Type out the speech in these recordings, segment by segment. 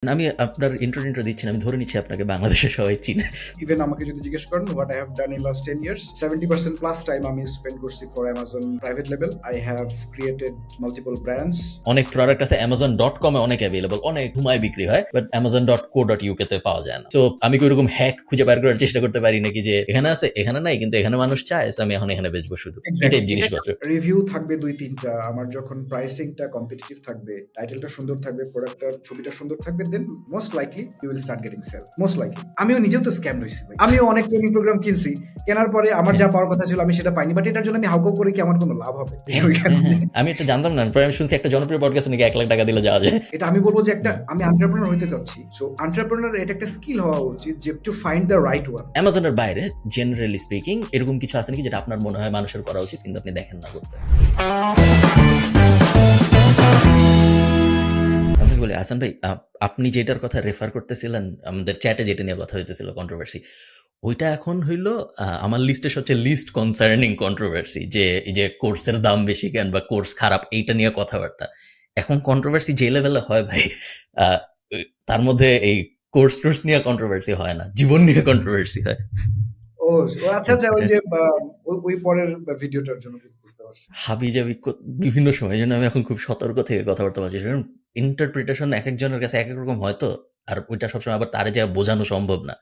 আমি আপনার ইন্ট্রো দিচ্ছি না। আমি ধরে নিচ্ছি আপনাকে বাংলাদেশের সবাই চিনে। ইভেন আমাকে যদি জিজ্ঞেস করেন what I have done in last 10 years, 70% plus time আমি স্পেন্ড করছি for Amazon private level. I have created multiple brands. অনেক প্রোডাক্ট আছে Amazon.com এ অনেক অ্যাভেলেবল, অনেক ধুমায় বিক্রি হয়, বাট Amazon.co.uk তে পাওয়া যায় না। তো আমি কি ওরকম হ্যাক খুঁজে বের করার চেষ্টা করতে পারি নাকি যে এখানে আছে এখানে নাই, কিন্তু এখানে মানুষ চায়, so আমি এখন এখানে বেচবো শুধু এই টাইপ জিনিসপত্র। রিভিউ থাকবে 2-3টা। আমার যখন প্রাইসিংটা কম্পিটিটিভ থাকবে, টাইটেলটা সুন্দর থাকবে, প্রোডাক্টটার ছবিটা সুন্দর থাকবে, then most likely you will start getting sale. Most likely. আমিও নিজেও তো স্ক্যাম হইছি ভাই। আমিও অনেক ট্রেনিং প্রোগ্রাম কিনছি, কেনার পরে আমার যা পাওয়ার কথা ছিল আমি সেটা পাইনি, বাট এটার জন্য আমি হাউকাউ করে কি আমার কোনো লাভ হবে? আমি এটা জানতাম না, পরে আমি শুনছি একটা জনপ্রিয় পডকাস্ট নাকি 1 লাখ টাকা দিলে যাওয়া যায়। এটা আমি বলবো যে একটা আমি এন্টারপ্রেনার হইতে চাচ্ছি, সো এন্টারপ্রেনার এটা একটা স্কিল হওয়া উচিত যে to find the right one. অ্যামাজনের বাইরে জেনারেলি স্পিকিং এরকম কিছু আছে নাকি যেটা আপনার মনে হয় মানুষের করা উচিত কিন্তু আপনি দেখেন না করতে? আমি বলি আহসান ভাই, আপনি যেটার কথা রেফার করতেছিলেন, আমাদের চ্যাটে যেটা নিয়ে কথা হইতেছিল কন্ট্রোভার্সি, ওইটা এখন হইলো আমার লিস্টে সবচেয়ে লিস্ট কনসার্নিং কন্ট্রোভার্সি, যে এই যে কোর্সের দাম বেশি কেন বা কোর্স খারাপ এইটা নিয়ে কথাবার্তা। এখন কন্ট্রোভার্সি যে লেভেলে হয় ভাই, আহ, তার মধ্যে এই কোর্স নিয়ে কন্ট্রোভার্সি হয় না, জীবন নিয়ে কন্ট্রোভার্সি হয়। ও আচ্ছা আচ্ছা, ওই যে ওই পরের ভিডিওটার জন্য বুঝতে পারছি। হাবিজাবি বিভিন্ন সময়, এই জন্য আমি এখন খুব সতর্ক থেকে কথাবার্তা বলছি, কারণ ইন্টারপ্রিটেশন এক একজনের কাছে এক এক রকম হয়তো, আর ওইটা সবসময় আবার তারে যা বোঝানো সম্ভব না,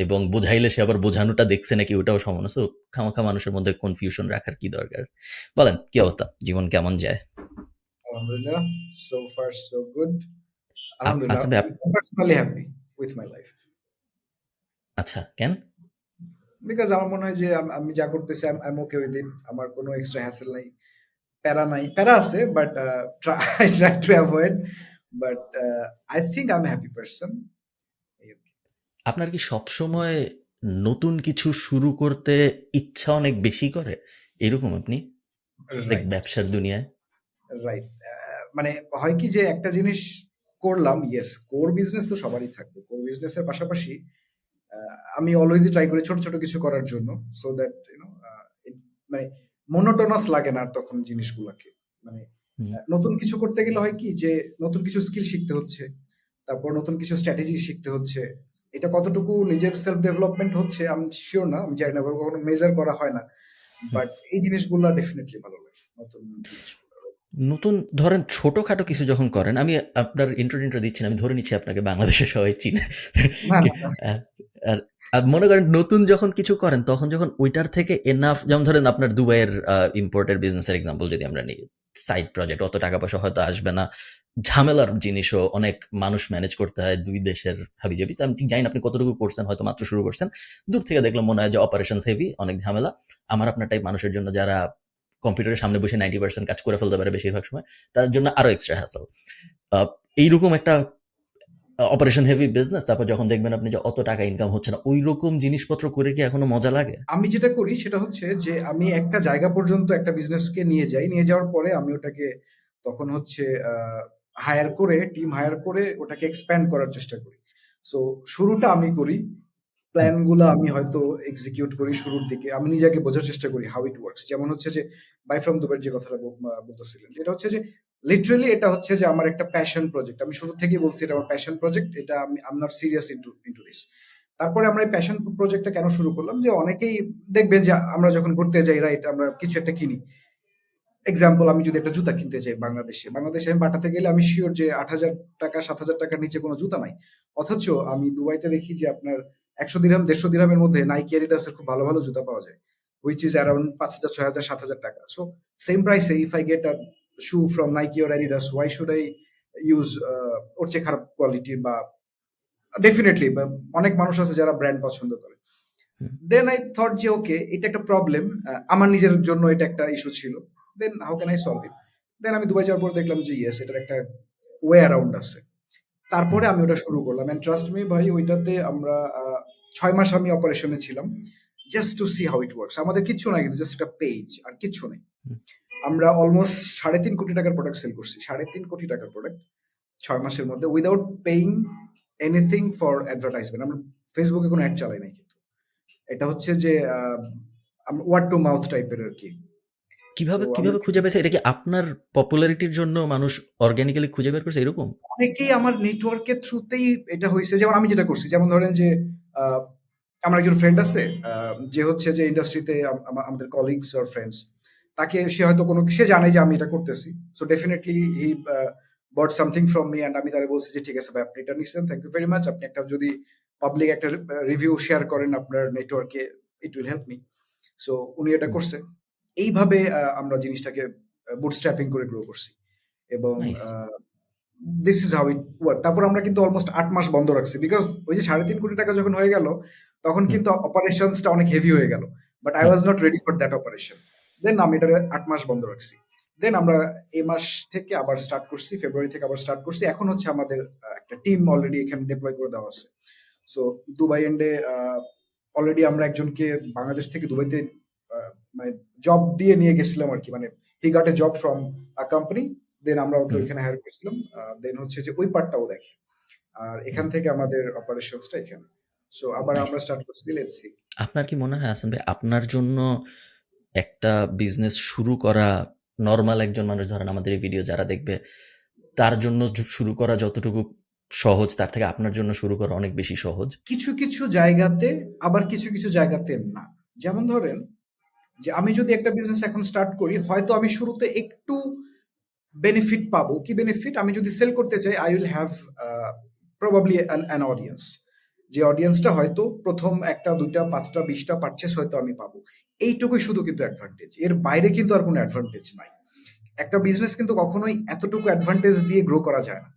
এবং বোঝাইলে সে আবার বোঝানোটা দেখছে নাকি ওটাও সম্ভব না। সো খামাখা মানুষের মধ্যে কনফিউশন রাখার কি দরকার? বলেন কি অবস্থা, জীবন কেমন যায়? আলহামদুলিল্লাহ, সো ফার সো গুড। আলহামদুলিল্লাহ, আচ্ছা ভাই, personally happy with my life. আচ্ছা কেন? বিকজ আমার মনে হয় যে আমি যা করতেছি I am okay with it. আমার কোনো এক্সট্রা হ্যাসেল নাই, প্যারা নাই। প্যারা আছে but I try to avoid, but I think I am happy person. আপনার কি সবসময় নতুন কিছু শুরু করতে ইচ্ছা অনেক বেশি করে এরকম আপনি, লাইক রাইট ব্যবসার দুনিয়ায়? রাইট। মানে হয় কি যে একটা জিনিস করলাম, ইয়েস কোর বিজনেস তো সবারই থাকবে। কোর বিজনেসের পাশাপাশি আমি অলওয়েজই ট্রাই করি ছোট ছোট কিছু করার জন্য, সো দ্যাট ইউনো মানে মোনোটোনাস লাগে না আর তখন জিনিসগুলোকে। মানে হুম। নতুন কিছু করতে গেলে হয় কি যে নতুন কিছু স্কিল শিখতে হচ্ছে, তারপর নতুন কিছু স্ট্র্যাটেজি শিখতে হচ্ছে। এটা কতটুকু নিজের সেলফ ডেভেলপমেন্ট হচ্ছে আমি শিওর না, আমি জানি না, কখনো মেজার করা হয় না, হুম। বাট এই জিনিসগুলো ডেফিনেটলি ভালো লাগে, নতুন জিনিসগুলো। নতুন ধরেন ছোটখাটো কিছু যখন করেন, আমি আপনার ইন্ট্রো দিচ্ছি না, আমি ধরে নিচ্ছি আপনাকে বাংলাদেশের সবাই চিনে। না কি, না না। আহ, আর আর মনে করেন নতুন যখন কিছু করেন তখন যখন ওইটার থেকে এনাফ, যেমন ধরেন আপনার দুবাইয়ের ইম্পোর্টের বিজনেসের এক্সাম্পল যদি আমরা নিই, সাইড প্রজেক্ট, অত টাকা পয়সা হয়তো আসবে না, ঝামেলার জিনিসও অনেক মানুষ ম্যানেজ করতে হয়, দুই দেশের হাবিজাবি। আমি ঠিক জানি না আপনি কতটুকু করছেন, হয়তো মাত্র শুরু করছেন, দূর থেকে দেখলাম মনে হয় যে অপারেশন হেভি, অনেক ঝামেলা। আমার আপনার টাইপ মানুষের জন্য যারা কম্পিউটারের সামনে বসে 90% কাজ করে ফেলতে পারে বেশিরভাগ সময়, তার জন্য আরো এক্সট্রা হ্যাসেল। এইরকম একটা অপারেশন হেভি বিজনেস, তারপর যখন দেখবেন আপনি যে অত টাকা ইনকাম হচ্ছে না, ওই রকম জিনিসপত্র করে কি এখনো মজা লাগে? আমি যেটা করি সেটা হচ্ছে যে আমি একটা জায়গা পর্যন্ত একটা বিজনেসকে নিয়ে যাই, নিয়ে যাওয়ার পরে আমি ওটাকে তখন হচ্ছে হায়ার করে, টিম হায়ার করে ওটাকে এক্সপ্যান্ড করার চেষ্টা করি। সো শুরুটা আমি করি, হুম। প্ল্যান গুলো আমি হয়তো এক্সিকিউট করি শুরুর দিকে, আমি নিজেকে বোঝার চেষ্টা করি হাউ ইট ওয়ার্কস। যেমন হচ্ছে যে বাই ফ্রম দুবার যে কথাটা বলতেছিলেন, এটা হচ্ছে যে লিটারেলি এটা হচ্ছে যে আমার একটা প্যাশন প্রজেক্ট। আমি শুরু থেকেই বলছি এটা আমার প্যাশন প্রজেক্ট, এটা আমি I am not serious into this. তারপরে আমরা এই প্যাশন প্রজেক্টটা কেন শুরু করলাম, যে অনেকেই দেখবেন যে আমরা যখন ঘুরতে যাই, রাইট, আমরা কিছু একটা কিনি। এক্সাম্পল, আমি যদি একটা জুতা কিনতে চাই বাংলাদেশে, বাংলাদেশে আমি পাঠাতে গেলে আমি শিওর যে ৮,০০০ টাকা ৭,০০০ টাকার নিচে কোনো জুতা নাই। অথচ আমি দুবাইতে দেখি যে আপনার ১০০ দিরহাম ১৫০ দিরহামের মধ্যে নাইকি এডিডাসের খুব ভালো ভালো জুতা পাওয়া যায়, হুইচ ইজ অ্যারাউন্ড ৫,০০০ ৬,০০০ ৭,০০০ টাকা। সো সেম প্রাইসে if I get a shoe from Nike or Adidas, why should I use ওর চেয়ে খারাপ কোয়ালিটি? বা ডেফিনেটলি অনেক মানুষ আছে যারা ব্র্যান্ড পছন্দ করে। হুম। দেন আই থট যে ওকে, এটা একটা প্রবলেম, আমার নিজের জন্য এটা একটা ইস্যু ছিল। Then how can I solve it? Then আমি দুবাই যাওয়ার পর দেখলাম যে ইয়েস, এটার একটা ওয়ে অ্যারাউন্ড আছে। হুম। তারপরে আমি ওটা শুরু করলাম, এন্ড ট্রাস্ট মি ভাই, ওইটাতে আমরা ৬ মাস আমি অপারেশনে ছিলাম, just to see how it works. আমাদের কিচ্ছু নাই, কিন্তু জাস্ট একটা পেজ আর কিচ্ছু নেই। হুম। আমরা অলমোস্ট ৩.৫ কোটি টাকার প্রোডাক্ট সেল করছি, ৩.৫ কোটি টাকার প্রোডাক্ট ৬ মাসের মধ্যে, without paying anything for advertisement. আমরা ফেসবুকে কোনো অ্যাড চালাই নাই, কিন্তু এটা হচ্ছে যে ওয়ার্ড টু মাউথ টাইপের আর কি। সো কিভাবে আমি কিভাবে খুঁজে পেয়েছে? এটা কি আপনার পপুলারিটির জন্য মানুষ অর্গানিক্যালি খুঁজে বের করছে এরকম? অনেকেই আমার নেটওয়ার্কের থ্রুতেই এটা হইছে। যেমন আমি যেটা করছি, যেমন ধরেন যে আ আমার একজন ফ্রেন্ড আছে যে হচ্ছে যে ইন্ডাস্ট্রিতে আমাদের কলিগস অর ফ্রেন্ডস। সে হয়তো সে জানে যে আমি এটা করতেছি। So definitely he bought something from me and আমি তারে বলছি যে, "ঠিক আছে ভাই, আপনি এটা নিছেন। Thank you very much. আপনি একটা যদি পাবলিক একটা রিভিউ শেয়ার করেন আপনার নেটওয়ার্কে, it will help me." So উনি এটা হুম, করছে। এইভাবে আমরা জিনিসটাকে বুটস্ট্র্যাপিং করে গ্রো করছি। এবং nice. This is how it work. তারপর আমরা কিন্তু অলমোস্ট ৮ মাস বন্ধ রাখছি। বিকজ ওই যে ৳৩.৫ কোটি যখন হয়ে গেল, তখন হুম, কিন্তু অপারেশনসটা অনেক হেভি হয়ে গেল। But I hmm, was not ready for that operation. Then আমি এটাকে ৮ মাস বন্ধ রাখছি। দেন আমরা এই মাস থেকে আবার স্টার্ট করছি। ফেব্রুয়ারি থেকে আবার স্টার্ট করছি। এখন হচ্ছে আমাদের একটা টিম অলরেডি এখানে ডিপ্লয় করে দেওয়া আছে। সো দুবাই এন্ডে অলরেডি আমরা একজনকে বাংলাদেশ থেকে দুবাইতে আ মানে জব দিয়ে নিয়ে গেছিলাম আরকি। মানে he got a job from a company. Then আমরা ওকে হুম, ওইখানে হায়ার করছিলাম। দেন হচ্ছে যে ওই পার্টটাও দেখে। আর হুম, এখান থেকে আমাদের অপারেশনসটা এখানে। সো আবার নাইস। আমরা স্টার্ট করছি, লেটস সি। আপনার কি মনে হয় হাসান ভাই আপনার জন্য একটা বিজনেস শুরু করা নরমাল একজন মানুষ ধরেন আমাদের এই ভিডিও যারা দেখবে তার জন্য শুরু করা যতটুকু সহজ তার থেকে আপনার জন্য শুরু করা অনেক বেশি সহজ? কিছু, কিছু জায়গাতে, আবার কিছু, কিছু জায়গাতে না। যেমন ধরেন যে আমি যদি একটা বিজনেস এখন স্টার্ট করি, হয়তো আমি শুরুতে একটু বেনিফিট পাবো। কি বেনিফিট? আমি যদি সেল করতে চাই, I will have probably an audience। যে অডিয়েন্সটা হয়তো ১ম ১ টা ২ টা ৫ টা ২০ টা পারচেজ হয়তো আমি পাবো। এইটুকুই শুধু কিন্তু অ্যাডভান্টেজ। এর বাইরে কিন্তু আর কোনো অ্যাডভান্টেজ নাই। একটা বিজনেস কিন্তু কখনোই এতটুকু অ্যাডভান্টেজ দিয়ে গ্রো করা যায় না।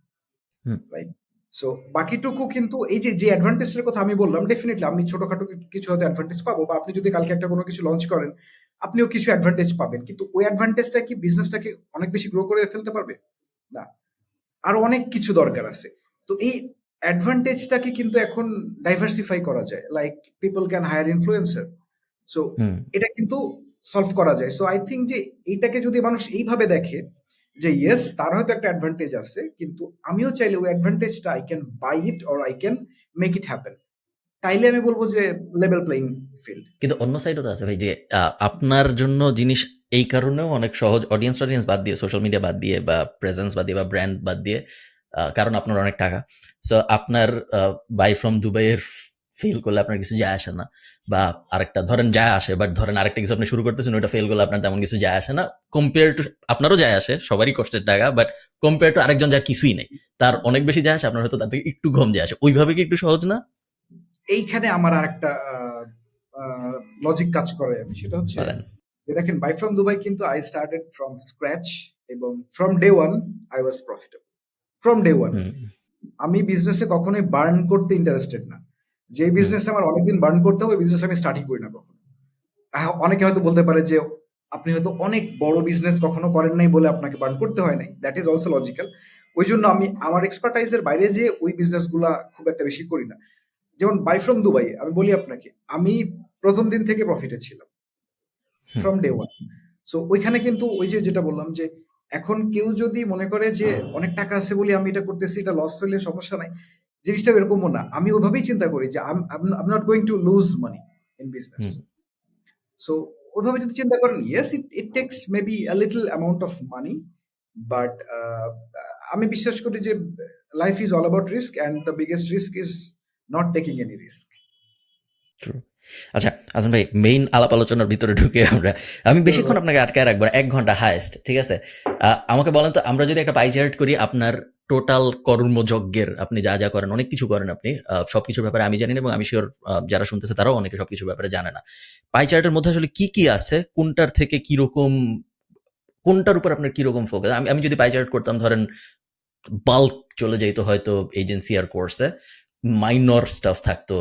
হুম, রাইট? সো বাকিটুকু কিন্তু এই যে অ্যাডভান্টেজটার কথা আমি বললাম, ডেফিনিটলি আমি ছোটখাটো কিছু হয়তো অ্যাডভান্টেজ পাবো, বা আপনি যদি কালকে একটা কোনো কিছু লঞ্চ করেন, আপনিও কিছু অ্যাডভান্টেজ পাবেন। কিন্তু ওই অ্যাডভান্টেজটা কি বিজনেসটাকে অনেক বেশি গ্রো করে ফেলতে পারবে? না। আরো অনেক কিছু দরকার আছে। তো এই অ্যাডভান্টেজটাকে কিন্তু এখন ডাইভার্সিফাই করা যায়। Like people can hire influencer. So hmm. এটা কিন্তু সলভ করা যায়। সো আই থিংক যে এইটাকে যদি মানুষ এইভাবে দেখে যে ইয়েস, তার হয়তো একটা অ্যাডভান্টেজ আছে, কিন্তু আমিও চাইলে ওই অ্যাডভান্টেজটা I can buy it or I can make it happen. তাইলে আমি বলব যে লেভেল প্লেইং ফিল্ড। কিন্তু অন্য সাইডও তো আছে ভাই যে আপনার জন্য জিনিস এই কারণেও অনেক সহজ অডিয়েন্স বাদ দিয়ে সোশ্যাল মিডিয়া বাদ দিয়ে বা প্রেজেন্স বাদ দিয়ে বা ব্র্যান্ড বাদ দিয়ে কারণ আপনার অনেক টাকা সো আপনার বাই ফ্রম দুবাই এর ফেল করলে আপনার কিছু যায় আসে না বা আরেকটা ধরেন যায় আসে বাট ধরেন আরেকটা কিছু আপনি শুরু করতেছেন ওটা ফেল করলে আপনার তেমন কিছু যায় আসে না কম্পেয়ার টু আপনারও যায় আসে সবারই কষ্টের টাকা বাট কম্পেয়ার টু আরেকজন যার কিছুই নেই তার অনেক বেশি যায় আসে আপনার হয়তো তার থেকে একটু কম যায় আসে ওইভাবে কি একটু সহজ না এইখানে আমার আরেকটা লজিক কাজ করে। সেটা হচ্ছে বলেন যে দেখেন, বাই ফ্রম দুবাই কিন্তু আই স্টার্টেড ফ্রম স্ক্র্যাচ, এবং from day one I was profitable. From day one hmm আমি বিজনেসে কখনোই বার্ন করতে ইন্টারেস্টেড না। যে হুম বিজনেসে আমার অনেকদিন বার্ন করতে হবে, বিজনেস আমি স্টার্টই করি না কখনো। অনেকে হয়তো বলতে পারে যে আপনি হয়তো অনেক বড় বিজনেস কখনো করেন নাই বলে আপনাকে বার্ন করতে হয় নাই। That is also logical. ওই জন্য আমি আমার এক্সপার্টাইজ এর বাইরে যেয়ে ওই বিজনেস গুলা খুব একটা বেশি করি না। যেমন বাই ফ্রম দুবাই আমি বলি আপনাকে, আমি প্রথম দিন থেকে প্রফিটে ছিলাম। হুম ফ্রম ডে ওয়ান। সো ওইখানে কিন্তু ওই যে যেটা বললাম যে এখন কেউ যদি মনে করে যে অনেক টাকা আছে বলে আমি এটা করতেছি, এটা লস হইলে সমস্যা নাই, জিনিসটা এরকমও না। আমি ওভাবেই চিন্তা করি যে I am not going to lose money in business. Hmm so ওভাবে যদি চিন্তা করেন, yes, it it tax maybe a little amount of money, but আমি বিশ্বাস করি যে life is all about risk, and the biggest risk is not taking any risk. True. আচ্ছা, আজম ভাই মেইন আলাপ আলোচনার ভিতরে ঢুকে আমি বেশিক্ষণ আপনাকে আটকায় রাখবো না। ১ ঘন্টা হাইয়েস্ট। ঠিক আছে? আমাকে বলেন তো আমরা যদি একটা পাই চার্ট করি আপনার টোটাল কর্মযজ্ঞের আপনি যা করেন অনেক কিছু করেন আপনি। সবকিছুর ব্যাপারে আমি জানি না এবং আমি সিউর যারা শুনতেছে তারাও অনেকে সবকিছুর ব্যাপারে জানে না। পাই চার্টের মধ্যে আসলে কি আছে? কোনটার থেকে কিরকম কোনটার উপর আপনার কিরকম ফোকাস? আমি যদি পাই চার্ট করতাম ধরেন বাল্ক চলে যাইতো হয়তো এজেন্সি আর কোর্সে। মাইনর স্টাফ থাকতো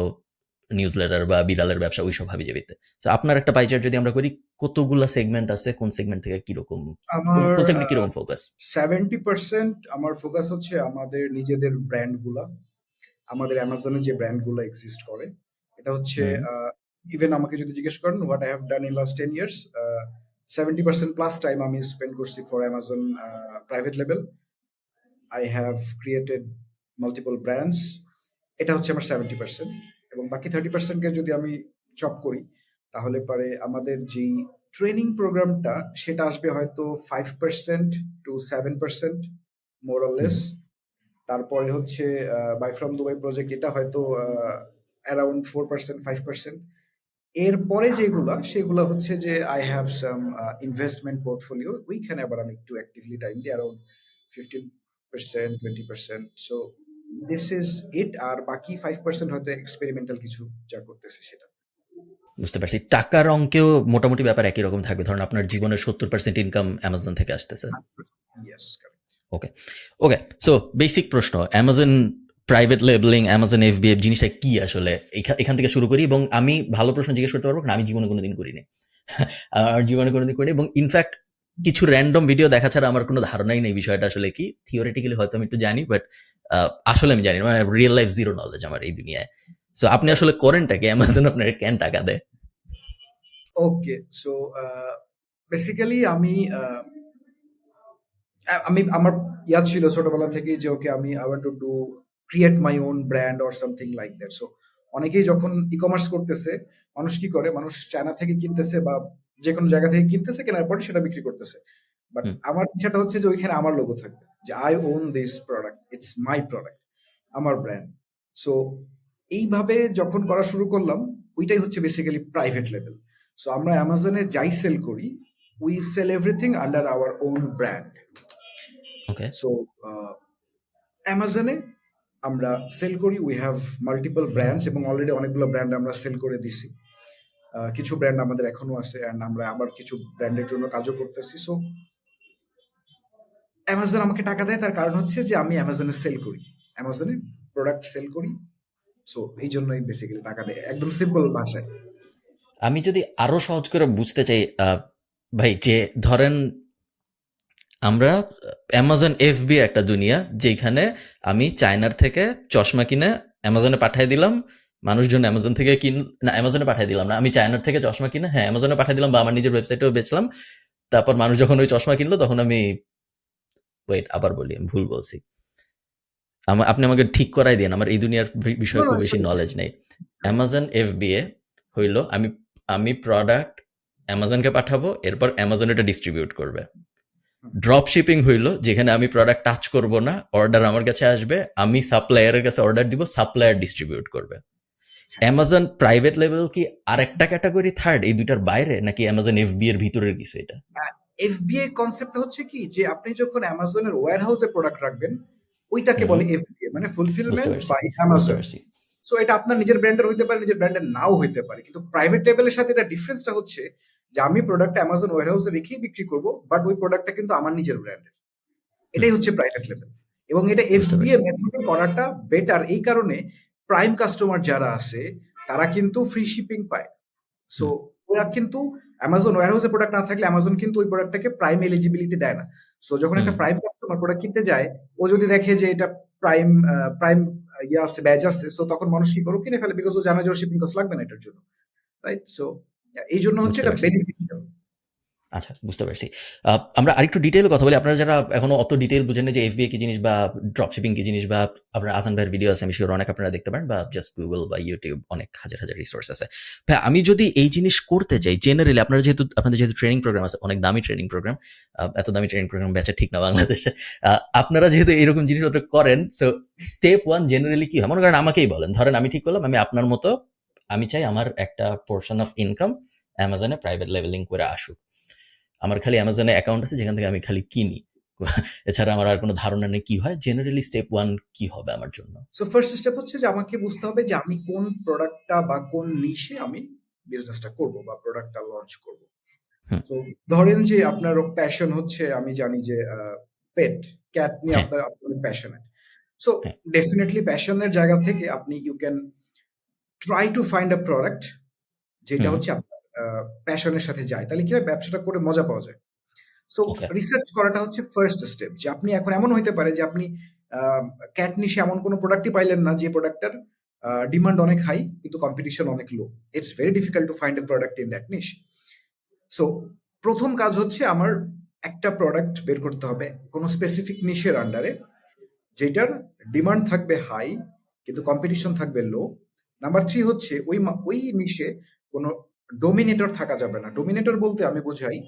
নিউজলেটার বা বিড়ালের ব্যবসা ওইসব হাবিজাবিতে। তো আপনার একটা পাই চার্ট যদি আমরা করি কতগুলা সেগমেন্ট আছে, কোন সেগমেন্ট থেকে কিরকম আমার কোন সেগমেন্টে কিরকম ফোকাস? 70% আমার ফোকাস হচ্ছে আমাদের নিজেদের ব্র্যান্ড গুলা, আমাদের অ্যামাজনে যে ব্র্যান্ড গুলো এক্সিস্ট করে। এটা হচ্ছে হুম, ইভেন আমাকে যদি জিজ্ঞেস করেন what I have done in last 10 years, 70% plus time আমি স্পেন্ড করছি for Amazon private level. I have created multiple brands. এটা হচ্ছে আমার 70%। এবং বাকি 30% কে যদি আমি চপ করি, তাহলে পারে আমাদের যেই ট্রেনিং প্রোগ্রামটা সেটা আসবে হয়তো 5% to 7% more or hmm. Less. তারপরে হচ্ছে বাই ফ্রম দুবাই প্রজেক্ট এটা হয়তো অ্যারাউন্ড 4% 5%। এরপরে যেগুলা সেগুলা হচ্ছে যে I have some investment portfolio, ওইখানে আবার আমি একটু অ্যাক্টিভলি টাইম দিই around 15% 20%। So this is it. আর বাকি 5% হয়তো এক্সপেরিমেন্টাল কিছু যা করতেছে সেটা। বুঝতে পারছি। টাকার অঙ্কেও মোটামুটি ব্যাপার একই রকম থাকবে। ধরুন আপনার জীবনের 70% ইনকাম Amazon থেকে আসতেছে। Yes, correct. Okay, okay. So basic প্রশ্ন, Amazon private labeling, Amazon FBA জিনিসটা কি আসলে? এখান থেকে শুরু করি এবং আমি ভালো প্রশ্ন জিজ্ঞেস করতে পারবো কারণ আমি জীবনে কোনোদিন করিনি। আমার জীবনে কোনোদিন করিনি এবং ইনফ্যাক্ট কিছু র‍্যান্ডম ভিডিও দেখা ছাড়া আমার কোনো ধারণাই নেই বিষয়টা আসলে কি। থিওরিটিক্যালি হয়তো আমি একটু জানি বাট আসলে আমি জানি না। মানে রিয়াল লাইফ জিরো নলেজ আমার এই দুনিয়ায়। সো আপনি আসলে করেনটা কি? Amazon আপনাকে কেন টাকা দেয়? ওকে, সো বেসিক্যালি আমি আমি আমার ইয়া ছিল ছোটবেলা থেকেই যে ওকে আমি I want to do create my own brand or something like that. So অনেকেই যখন ই-কমার্স করতেছে, মানুষ কি করে? মানুষ চায়না থেকে কিনতেছে বা যেকোনো জায়গা থেকে কিনতেছে, কেনার পরে সেটা বিক্রি করতেছে। বাট হুম, আমার ইচ্ছাটা হচ্ছে যে ওইখানে আমার লোগো থাকবে। যে I on this product, it's my product, আমার ব্র্যান্ড। সো এইভাবে যখন করা শুরু করলাম, ওইটাই হচ্ছে বেসিক্যালি প্রাইভেট লেভেল। সো আমরা অ্যামাজনে যাই সেল করি, we sell everything under our own brand. Okay. So অ্যামাজনে আমরা সেল করি, উই হ্যাভ মাল্টিপল ব্র্যান্ডস এবং অলরেডি অনেকগুলো ব্র্যান্ড আমরা সেল করে দিছি। কিছু ব্র্যান্ড আমাদের এখনো আছে অ্যান্ড আমরা আবার কিছু ব্র্যান্ডের জন্য কাজও করতেছি। সো অ্যামাজন আমাকে টাকা দেয়, তার কারণ হচ্ছে যে আমি অ্যামাজনে সেল করি, অ্যামাজনে প্রোডাক্ট সেল করি। সো এই জন্যই বেসিক্যালি টাকা দেয়, একদম সিম্পল ভাষায়। আমি যদি আরো সহজ করে বুঝতে চাই ভাই, যে ধরেন আমরা অ্যামাজন FBA একটা দুনিয়া যেখানে আমি চায়নার থেকে চশমা কিনে অ্যামাজনে পাঠিয়ে দিলাম, মানুষজন অ্যামাজন থেকে না অ্যামাজনে পাঠিয়ে দিলাম না, আমি চায়নার থেকে চশমা কিনে হ্যাঁ অ্যামাজনে পাঠিয়ে দিলাম বা আমার নিজের ওয়েবসাইটেও বেচলাম। তারপর মানুষ যখন ওই চশমা কিনলো তখন আমি ওয়েট আবার বলি আমি ভুল বলছি। আপনি আমাকে ঠিক করাই দিন, আমার এই দুনিয়ার নো বিষয়ে নো, খুব বেশি নলেজ নেই। অ্যামাজন FBA হইল আমি আমি প্রোডাক্ট অ্যামাজনকে পাঠাবো, এরপর অ্যামাজন এটা ডিস্ট্রিবিউট করবে। ড্রপ শিপিং হইল যেখানে আমি প্রোডাক্ট টাচ করব না, অর্ডার আমার কাছে আসবে, আমি সাপ্লায়ারের কাছে অর্ডার দিব, সাপ্লায়ার ডিস্ট্রিবিউট করবে। অ্যামাজন প্রাইভেট লেভেল কি আরেকটা ক্যাটাগরি থার্ড এই দুইটার বাইরে, নাকি অ্যামাজন FBA এর ভিতরের কিছু এটা? এফবিএ কনসেপ্ট হচ্ছে কি যে আপনি যখন অ্যামাজনের ওয়্যার হাউসে প্রোডাক্ট রাখবেন, ওইটাকে হুম, বলে এফবিএ, মানে বুঝতে ফুলফিলমেন্ট পারছি, বাই বুঝতে অ্যামাজন। পারছি। সো এটা আপনার নিজের ব্র্যান্ডের হইতে পারে, নিজের ব্র্যান্ডের নাও হইতে পারে, কিন্তু প্রাইভেট লেভেলের সাথে এটা ডিফারেন্সটা হচ্ছে যে আমি প্রোডাক্ট অ্যামাজন ওয়্যার হাউসে রেখেই বিক্রি করব, বাট ওই প্রোডাক্টটা কিন্তু আমার নিজের ব্র্যান্ডের। হুম, এটাই হচ্ছে প্রাইভেট লেভেল। এবং এটা বুঝতে এফবিএ পারছি। মেথডে করাটা বেটার এই কারণে, প্রাইম কাস্টমার যারা আছে তারা কিন্তু ফ্রি শিপিং পায়। সো হুম, ওরা কিন্তু অ্যামাজন ওয়্যারহাউসে প্রোডাক্ট না থাকলে অ্যামাজন কিন্তু ওই প্রোডাক্টটাকে প্রাইম এলিজিবিলিটি দেয় না। সো যখন হুম, একটা প্রাইম কাস্টমার প্রোডাক্ট কিনতে যায়, ও যদি দেখে যে এটা প্রাইম প্রাইম ইয়ে আছে, ব্যাজ আছে, সো তখন মানুষ কি করে কিনে ফেলে, বিকজ ও জানে যে ওর শিপিং কস্ট লাগবে না এটার জন্য, রাইট? সো এই জন্য হচ্ছে বুঝতে এটা পারছি। বেনিফিশিয়াল। আচ্ছা, বুঝতে পারছি। আমরা আরেকটু ডিটেইলে কথা বলি। আপনারা যারা এখনো অত ডিটেইল বুঝেন না যে FBA কি জিনিস বা ড্রপ শিপিং কি জিনিস, বা আপনার আজান ভাইয়ের ভিডিও আছে আমি সিউর অনেক আপনারা দেখতে পারেন, বা জাস্ট Google বা YouTube অনেক হাজার, হাজার রিসোর্স আছে। ভাই আমি যদি এই জিনিস করতে চাই জেনারেলি, আপনাদের যেহেতু ট্রেনিং প্রোগ্রাম আছে, অনেক দামি ট্রেনিং প্রোগ্রাম। এত দামি ট্রেনিং প্রোগ্রাম বেচা ঠিক না বাংলাদেশে। আপনারা যেহেতু এরকম জিনিসপত্র করেন, সো স্টেপ 1 জেনারেলি কি হয়? মনে করেন আমাকেই বলেন। ধরেন আমি ঠিক করলাম আমি আপনার মতো আমি চাই আমার একটা পোরশন অফ ইনকাম Amazon এ প্রাইভেট লেভেলিং করে আসুক। আমার খালি অ্যামাজনে অ্যাকাউন্ট আছে যেখান থেকে আমি খালি কিনি। এছাড়া আমার আর কোনো ধারণা নেই কি হয়। জেনারেলি স্টেপ 1 কি হবে আমার জন্য? সো ফার্স্ট স্টেপ হচ্ছে যে আমাকে বুঝতে হবে যে আমি কোন প্রোডাক্টটা বা কোন নিশে আমি বিজনেসটা করব বা প্রোডাক্টটা লঞ্চ করব। হুম, তো ধরেন যে আপনার প্যাশন হচ্ছে, আমি জানি যে পেট, ক্যাট নিয়ে হ্যাঁ, আপনার আপনি প্যাশনেট। সো হ্যাঁ, ডেফিনিটলি প্যাশনের জায়গা থেকে আপনি you can try to find a product যেটা হুম, হচ্ছে আপনার প্যাশনের সাথে যায়। তাহলে কি হয়? ব্যবসাটা করে মজা পাওয়া যায়। সো ওকে, রিসার্চ করাটা হচ্ছে ফার্স্ট স্টেপ। যে আপনি এখন এমন হইতে পারে যে আপনি আ ক্যাট নিশে এমন কোন প্রোডাক্টই পাইলেন না যে প্রোডাক্টটার ডিমান্ড অনেক হাই কিন্তু কম্পিটিশন অনেক low. It's very difficult to find a product in that niche. So ১ম কাজ হচ্ছে আমার একটা প্রোডাক্ট বের করতে হবে কোন স্পেসিফিক নিশের আন্ডারে, যেটার ডিমান্ড থাকবে হাই কিন্তু কম্পিটিশন থাকবে লো। নাম্বার 3 হচ্ছে ওই নিশে কোন ডোমিনেটর থাকা যাবে না। ডোমিনেটর বলতে আমি বোঝাই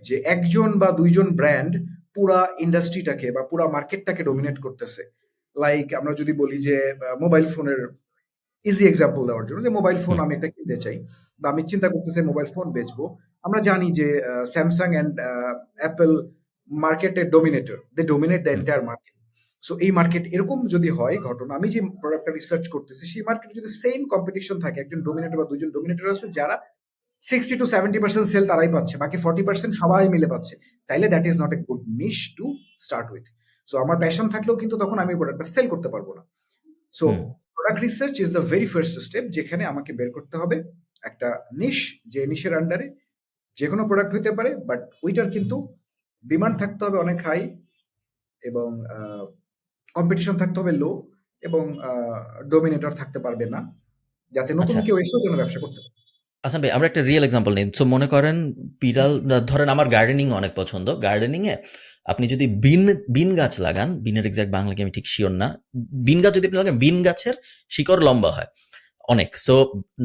যে ১ জন বা ২ জন ব্র্যান্ড পুরা ইন্ডাস্ট্রিটাকে বা পুরা মার্কেটটাকে ডমিনেট করতেছে। লাইক আমরা যদি বলি যে মোবাইল ফোনের ইজি এক্সাম্পল দেওয়ার জন্য যে মোবাইল ফোন হুম, আমি একটা কিনতে চাই বা আমি চিন্তা করতেছি মোবাইল ফোন বেচবো। আমরা জানি যে স্যামসাং অ্যান্ড অ্যাপল মার্কেটের ডোমিনেটর। They dominate the hmm, entire market. So এই মার্কেট এরকম যদি হয় ঘটনা, আমি যে প্রোডাক্টটা রিসার্চ করতেছি সেই মার্কেটে যদি সেম কম্পিটিশন থাকে, একজন ডোমিনেটর বা ২ জন ডোমিনেটর আছে যারা 60-70% সেল তারাই পাচ্ছে, বাকি 40% সবাই মিলে পাচ্ছে। তাইলে that is not a good niche to start with. So আমার প্যাশন থাকলেও কিন্তু তখন আমি প্রোডাক্টটা সেল করতে পারবো না। So hmm. Product research is the very first step, যেখানে আমাকে বের করতে হবে একটা নিশ, যে নিশের আন্ডারে যে কোনো প্রোডাক্ট হইতে পারে, বাট ওইটার কিন্তু ডিমান্ড থাকতে হবে অনেক হাই এবং কম্পিটিশন থাকতে হবে লো এবং ডোমিনেটর থাকতে পারবে না, যাতে নতুন আচ্ছা। কেউ এসেও যেন ব্যবসা করতে পারে। আচ্ছা ভাই, আমরা একটা রিয়েল এক্সাম্পল নিই। সো মনে করেন বিড়াল, ধরেন আমার গার্ডেনিং অনেক পছন্দ। গার্ডেনিং এ আপনি যদি বিন গাছ লাগান, বিনের এক্সাক্ট বাংলা কি আমি ঠিক শিওর না। বিন গাছ যদি আপনি লাগান, বিন গাছের শিকড় লম্বা হয় অনেক। সো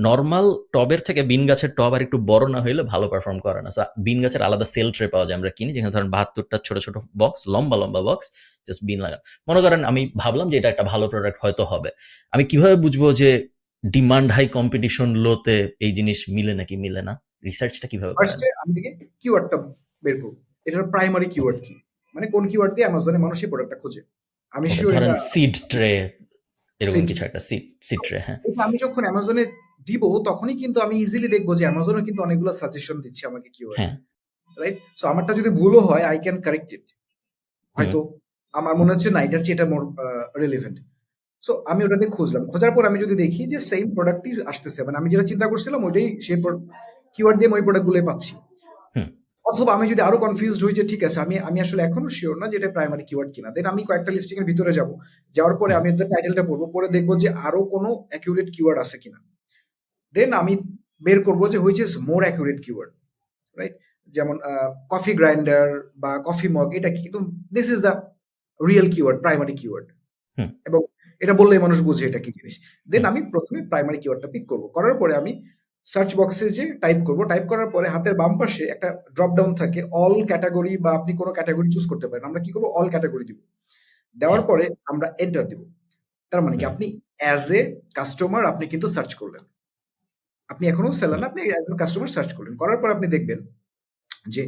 নরমাল টবের থেকে বিন গাছের টব আর একটু বড় না হইলে ভালো পারফর্ম করে না। সো বিন গাছের আলাদা সেল ট্রে পাওয়া যায়, আমরা কিনি, যেখানে ধরেন ৭২টা ছোট ছোট বক্স, লম্বা লম্বা বক্স, জাস্ট বিন লাগান। মনে করেন আমি ভাবলাম যে এটা একটা ভালো প্রোডাক্ট হয়তো হবে। আমি কিভাবে বুঝবো যে ডিমান্ড হাই, কম্পিটিশন লোতে এই জিনিস মিলে নাকি মিলে না? রিসার্চটা কিভাবে করেন? ফার্স্টে আমি থেকে কিওয়ার্ডটা বের করব। এটার প্রাইমারি ওকে, কিওয়ার্ড কি? মানে কোন কিওয়ার্ড দিয়ে অ্যামাজনে মানুষ এই প্রোডাক্টটা খোঁজে। আমি ওকে, সিউর ধরেন এটা সিড ট্রে, এরকম সিড। কিছু একটা সিড ট্রে, হ্যাঁ। এটা আমি যখন অ্যামাজনে দিব তখনই কিন্তু আমি ইজিলি দেখব যে অ্যামাজনও কিন্তু অনেকগুলো সাজেশন দিচ্ছে আমাকে কিওয়ার্ডের। হ্যাঁ। রাইট? সো আমারটা যদি ভুলও হয় আই ক্যান কারেক্ট ইট। হুম, হয়তো আমার মনে হচ্ছে না এটার চেয়ে এটা মোর রিলেভেন্ট। সো আমি ওটাতে খুঁজলাম। খোঁজার পর আমি যদি দেখি যে সেইম প্রোডাক্টই আসতেছে। মানে আমি যেটা চিন্তা করছিলাম ওইটাই সেই কিওয়ার্ড দিয়ে আমি ওই প্রোডাক্ট গুলোই পাচ্ছি। হুম, অথবা আমি যদি আরো কনফিউজড হই যে ঠিক আছে আমি আমি আসলে এখনো শিওর না যে এটা প্রাইমারি কিওয়ার্ড কিনা। দেন আমি কয়েকটা লিস্টিং এর ভিতরে যাব। যাওয়ার পরে হুম, আমি ওদের টাইটেলটা পড়ব। পরে দেখব যে আরো কোনো অ্যাকুরেট কিওয়ার্ড আছে কিনা। দেন আমি বের করব যে which is more accurate keyword. Right? যেমন কফি গ্রাইন্ডার বা কফি মগ, এটা কিন্তু this is the real keyword, primary keyword. Hmm, এবং এটা বললেই মানুষ বুঝে এটা কি জিনিস। দেন হুম, আমি ১ম এ প্রাইমারি কিওয়ার্ডটা পিক করব। করার পরে আমি সার্চ বক্সে যেয়ে টাইপ করব। টাইপ করার পরে হাতের বাম পাশে একটা ড্রপ ডাউন থাকে, অল ক্যাটেগরি বা আপনি কোন ক্যাটেগরি চুজ করতে পারেন। আমরা কি করব? অল ক্যাটেগরি দিব। দেওয়ার হ্যাঁ, পরে আমরা এন্টার দিব। তার মানে কি হুম, আপনি অ্যাজ এ কাস্টমার আপনি কিন্তু সার্চ করলেন। আপনি এখনো সেলার হুম। না, আপনি অ্যাজ এ কাস্টমার সার্চ করলেন। করার পর আপনি দেখবেন যে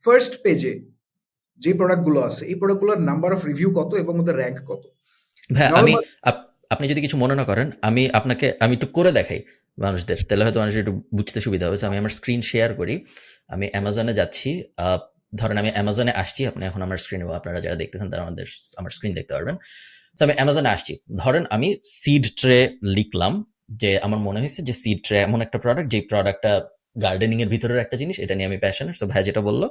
ফার্স্ট পেজে যে প্রোডাক্ট গুলো আছে, এই প্রোডাক্ট গুলোর নাম্বার অফ রিভিউ কত এবং ওদের র‍্যাংক কত। ভাইয়া, নরমাল আপনি যদি কিছু মনে না করেন, আমি একটু করে দেখাই মানুষদের। তাহলে হয়তো মানুষের একটু বুঝতে সুবিধা হবে। সো আমি আমার স্ক্রিন শেয়ার করি। আমি Amazon এ যাচ্ছি। আ ধরেন আমি Amazon এ আসছি। আপনি এখন আমার স্ক্রিনে, আপনারা যারা দেখতেছেন তারা আমার স্ক্রিন দেখতে পারবেন। তো আমি Amazon এ আসছি। ধরেন আমি সিড ট্রে লিখলাম, যে আমার মনে হয়েছে যে সিড ট্রে এমন একটা প্রোডাক্ট, যে প্রোডাক্টটা গার্ডেনিং এর ভিতরের একটা জিনিস। এটা নিয়ে আমি প্যাশনেট। সো ভাইয়া যেটা বলল,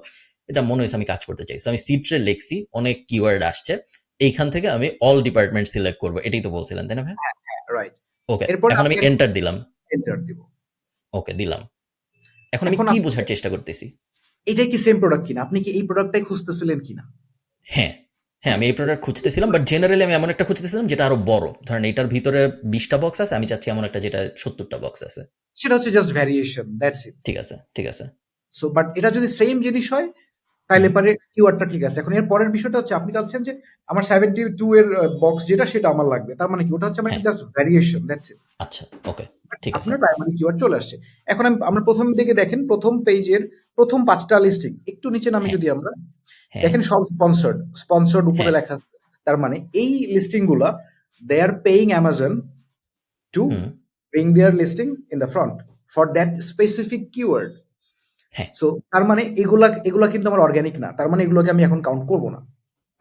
এটা মনে হয়েছে আমি কাজ করতে চাই। সো আমি সিড ট্রে লিখছি, অনেক কিওয়ার্ড আসছে। এইখান থেকে আমি অল ডিপার্টমেন্ট সিলেক্ট করব। এটাই তো বলছিলেন, তাই না ভাই? হ্যাঁ, হ্যাঁ, রাইট। ওকে। এরপরে এখন আমি আমি এন্টার দিলাম। এন্টার দিব। ওকে, দিলাম। এখন আমি এখন কি আপনি বোঝার চেষ্টা করতেছি? এটাই কি সেম প্রোডাক্ট কিনা? আপনি কি এই প্রোডাক্টটাই খুঁজতেছিলেন কিনা? হ্যাঁ, হ্যাঁ, আমি এই প্রোডাক্ট খুঁজতেছিলাম। বাট জেনারেলি আমি এমন একটা খুঁজতেছিলাম যেটা আরো বড়। ধরেন এটার ভিতরে ২০ টা বক্স আছে। আমি চাচ্ছি এমন একটা যেটা ৭০ টা বক্স আছে। সেটা হচ্ছে জাস্ট ভ্যারিয়েশন, দ্যাটস ইট। ঠিক আছে, ঠিক আছে। সো বাট এটা যদি সেম জিনিস হয় হুম, তাইলে পারে কিওয়ার্ডটা ঠিক আছে। এখন এর পরের বিষয়টা হচ্ছে আপনি চাচ্ছেন যে আমার 72 এর বক্স যেটা সেটা আমার লাগবে। তার মানে কি ওটা হচ্ছে আমার হ্যাঁ, একটা জাস্ট ভ্যারিয়েশন, দ্যাটস ইট। আচ্ছা, ওকে, ঠিক আছে। আপনার প্রাইমারি কিওয়ার্ড চলে আসছে। এখন আমরা ১ম দিকে দেখেন ১ম পেজের ১ম ৫ টা লিস্টিং। একটু নিচে নামি হ্যাঁ, যদি আমরা হ্যাঁ, দেখেন সব স্পন্সরড। স্পন্সরড উপরে হ্যাঁ, লেখা আছে। তার মানে এই লিস্টিং গুলা they are paying Amazon to hmm, bring their listing in the front for that specific keyword. হ্যাঁ, সো তার মানে এগুলা এগুলা কিন্তু আমার অর্গানিক না। তার মানে এগুলোকে আমি এখন কাউন্ট করব না।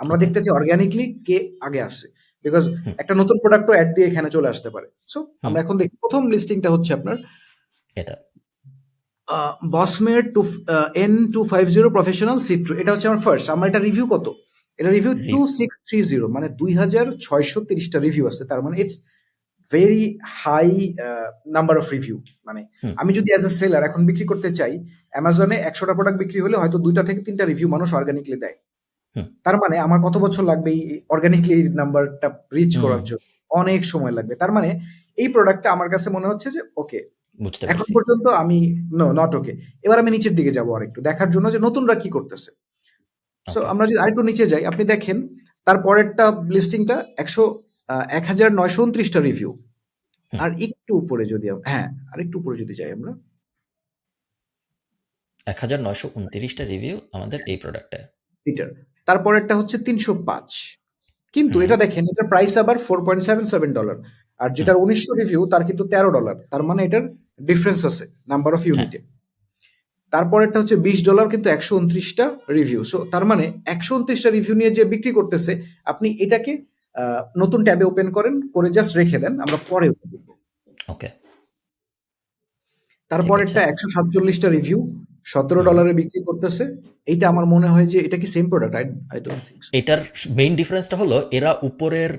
আমরা ওকে, দেখতেছি অর্গানিকলি কে আগে আসছে। বিকজ হুম, একটা নতুন প্রোডাক্টও এড দিয়ে এখানে চলে আসতে পারে। সো হুম, আমরা এখন দেখি ১ম লিস্টিংটা হচ্ছে আপনার এটা, বসমের N250 প্রফেশনাল সিট্রো। এটা হচ্ছে আমার ফার্স্ট। আমার এটা রিভিউ কত? এটা রিভিউ রিভ 2630, মানে ২৬৩০ টা রিভিউ আছে। তার মানে it's very high number of review. মানে হুম, আমি যদি অ্যাজ এ সেলার এখন বিক্রি করতে চাই, অ্যামাজনে ১০০ টা প্রোডাক্ট বিক্রি হলে হয়তো ২ টা থেকে ৩ টা রিভিউ মানুষ অর্গানিকলি দেয়। হুম, তার মানে আমার কত বছর লাগবে এই অর্গানিকলি এই নাম্বারটা রিচ হুম, করার জন্য? অনেক সময় লাগবে। তার মানে এই প্রোডাক্টটা আমার কাছে মনে হচ্ছে যে ওকে, বুঝতে এখন পারছি। পর্যন্ত আমি নট ওকে। এবার আমি নিচের দিকে যাবো আরেকটু দেখার জন্য যে নতুনরা কি করতেছে। So okay. আমরা যদি আরেকটু নিচে যাই, আপনি দেখেন তার পরেরটা লিস্টিংটা ১,৯২৯ টা রিভিউ। হুম। আর একটু উপরে যদি হ্যাঁ, আরেকটু উপরে যদি যাই আমরা ১,৯২৯ টা রিভিউ আমাদের এই প্রোডাক্টে। এটার। তারপরেরটা হচ্ছে ৩০৫। কিন্তু হুম, এটা দেখেন এটার প্রাইস আবার $4.77 আর হুম। যেটার ১৯০০ রিভিউ তার কিন্তু $১৩। তার মানে এটার ডিফারেন্স আছে নাম্বার অফ হ্যাঁ, ইউনিটে। তারপরেরটা হচ্ছে $20 কিন্তু ১২৯ টা রিভিউ। সো তার মানে ১২৯ টা রিভিউ নিয়ে যে বিক্রি করতেছে, আপনি এটাকে নতুন ট্যাবে ওপেন করেন, করে জাস্ট রেখে দেন। আমরা পরে ওপেন করব। ওকে। ঠিক আছে। তারপরেরটা ১৪৭ টা রিভিউ, হুম। $১৭ এ বিক্রি করতেছে। এইটা আমার মনে হয় যে এটা কি same product? I don't think so. এটার মেইন ডিফারেন্সটা হলো এরা উপরের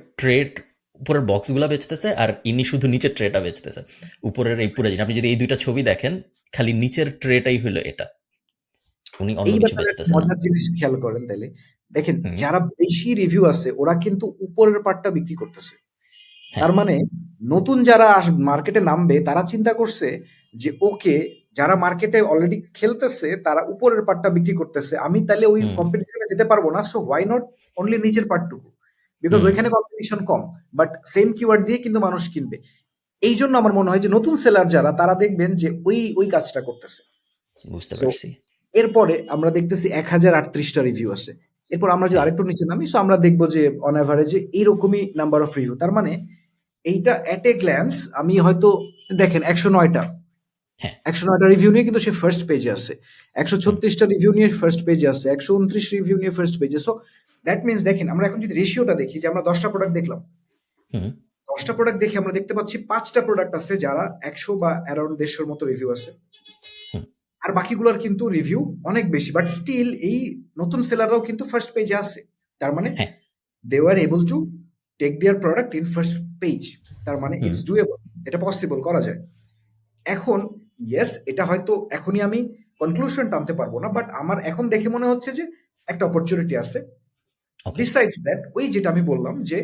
বক্সগুলা বেচতেছে আর ইনি শুধু নিচের ট্রেটা বেচতেছে। উপরের এই পুরো জিনিস আপনি যদি এই ২ টা ছবি দেখেন, খালি নিচের ট্রেটাই হইলো এটা। উনি অন্য এইবার কিছু তাহলে একটা বেচতেছে না। মজার জিনিস খেয়াল করেন তাইলে। দেখেন হুম, যারা বেশি রিভিউ আছে ওরা কিন্তু উপরের পার্টটা বিক্রি করতেছে। হ্যাঁ, তার মানে নতুন যারা মার্কেটে নামবে তারা চিন্তা করছে যে ওকে, যারা মার্কেটে অলরেডি খেলতেছে তারা উপরের পার্টটা বিক্রি করতেছে, আমি তাহলে ওই হুম, কম্পিটিশনে যেতে পারবো না, সো হোয়াই নট অনলি নিচের পার্টটুকু, বিকজ হুম, ওইখানে competition com, but same keyword দিয়ে কিন্তু মানুষ কিনবে। এই জন্য আমার মনে হয় যে নতুন সেলার যারা তারা দেখবেন যে ওই ওই কাজটা করতেছে। বুঝতে সো পারছি। এরপরে আমরা দেখতেছি ১,০৩৮ টা রিভিউ আছে। এরপর আমরা যদি হ্যাঁ, আরেকটু নিচে নামি, সো আমরা দেখব যে অন এভারেজে এইরকমই নাম্বার অফ রিভিউ। তার মানে এইটা এট এ গ্ল্যান্স আমি হয়তো দেখেন ১০৯ টা। হ্যাঁ, ১০৯ টা রিভিউ নিয়ে কিন্তু সে ফার্স্ট পেজে আছে। হুম, ১৩৬ টা রিভিউ নিয়ে ফার্স্ট পেজে আছে। ১২৯ রিভিউ নিয়ে ফার্স্ট পেজে। সো দ্যাট মিনস দেখেন আমরা এখন যদি রেশিওটা দেখি যে আমরা ১০ টা প্রোডাক্ট দেখলাম। হুম, ১০ টা প্রোডাক্ট দেখে আমরা দেখতে পাচ্ছি ৫ টা প্রোডাক্ট আছে যারা ১০০ বা অ্যারাউন্ড ১৫০ র মতো রিভিউ আছে। হুম, আর বাকিগুলোর কিন্তু রিভিউ অনেক বেশি। বাট স্টিল এই নতুন সেলাররাও কিন্তু ফার্স্ট পেজে আছে। তার মানে হ্যাঁ, they were able to take their product in first page. তার মানে হুম, ইটস ডুয়েবল। এটা পসিবল করা যায়। এখন ইয়েস, এটা হয়তো এখনই আমি কনক্লুশন টানতে পারবো না। বাট আমার এখন দেখে মনে হচ্ছে যে একটা অপরচুনিটি আছে। ওকে, বিসাইডস দ্যাট ওই যেটা আমি বললাম যে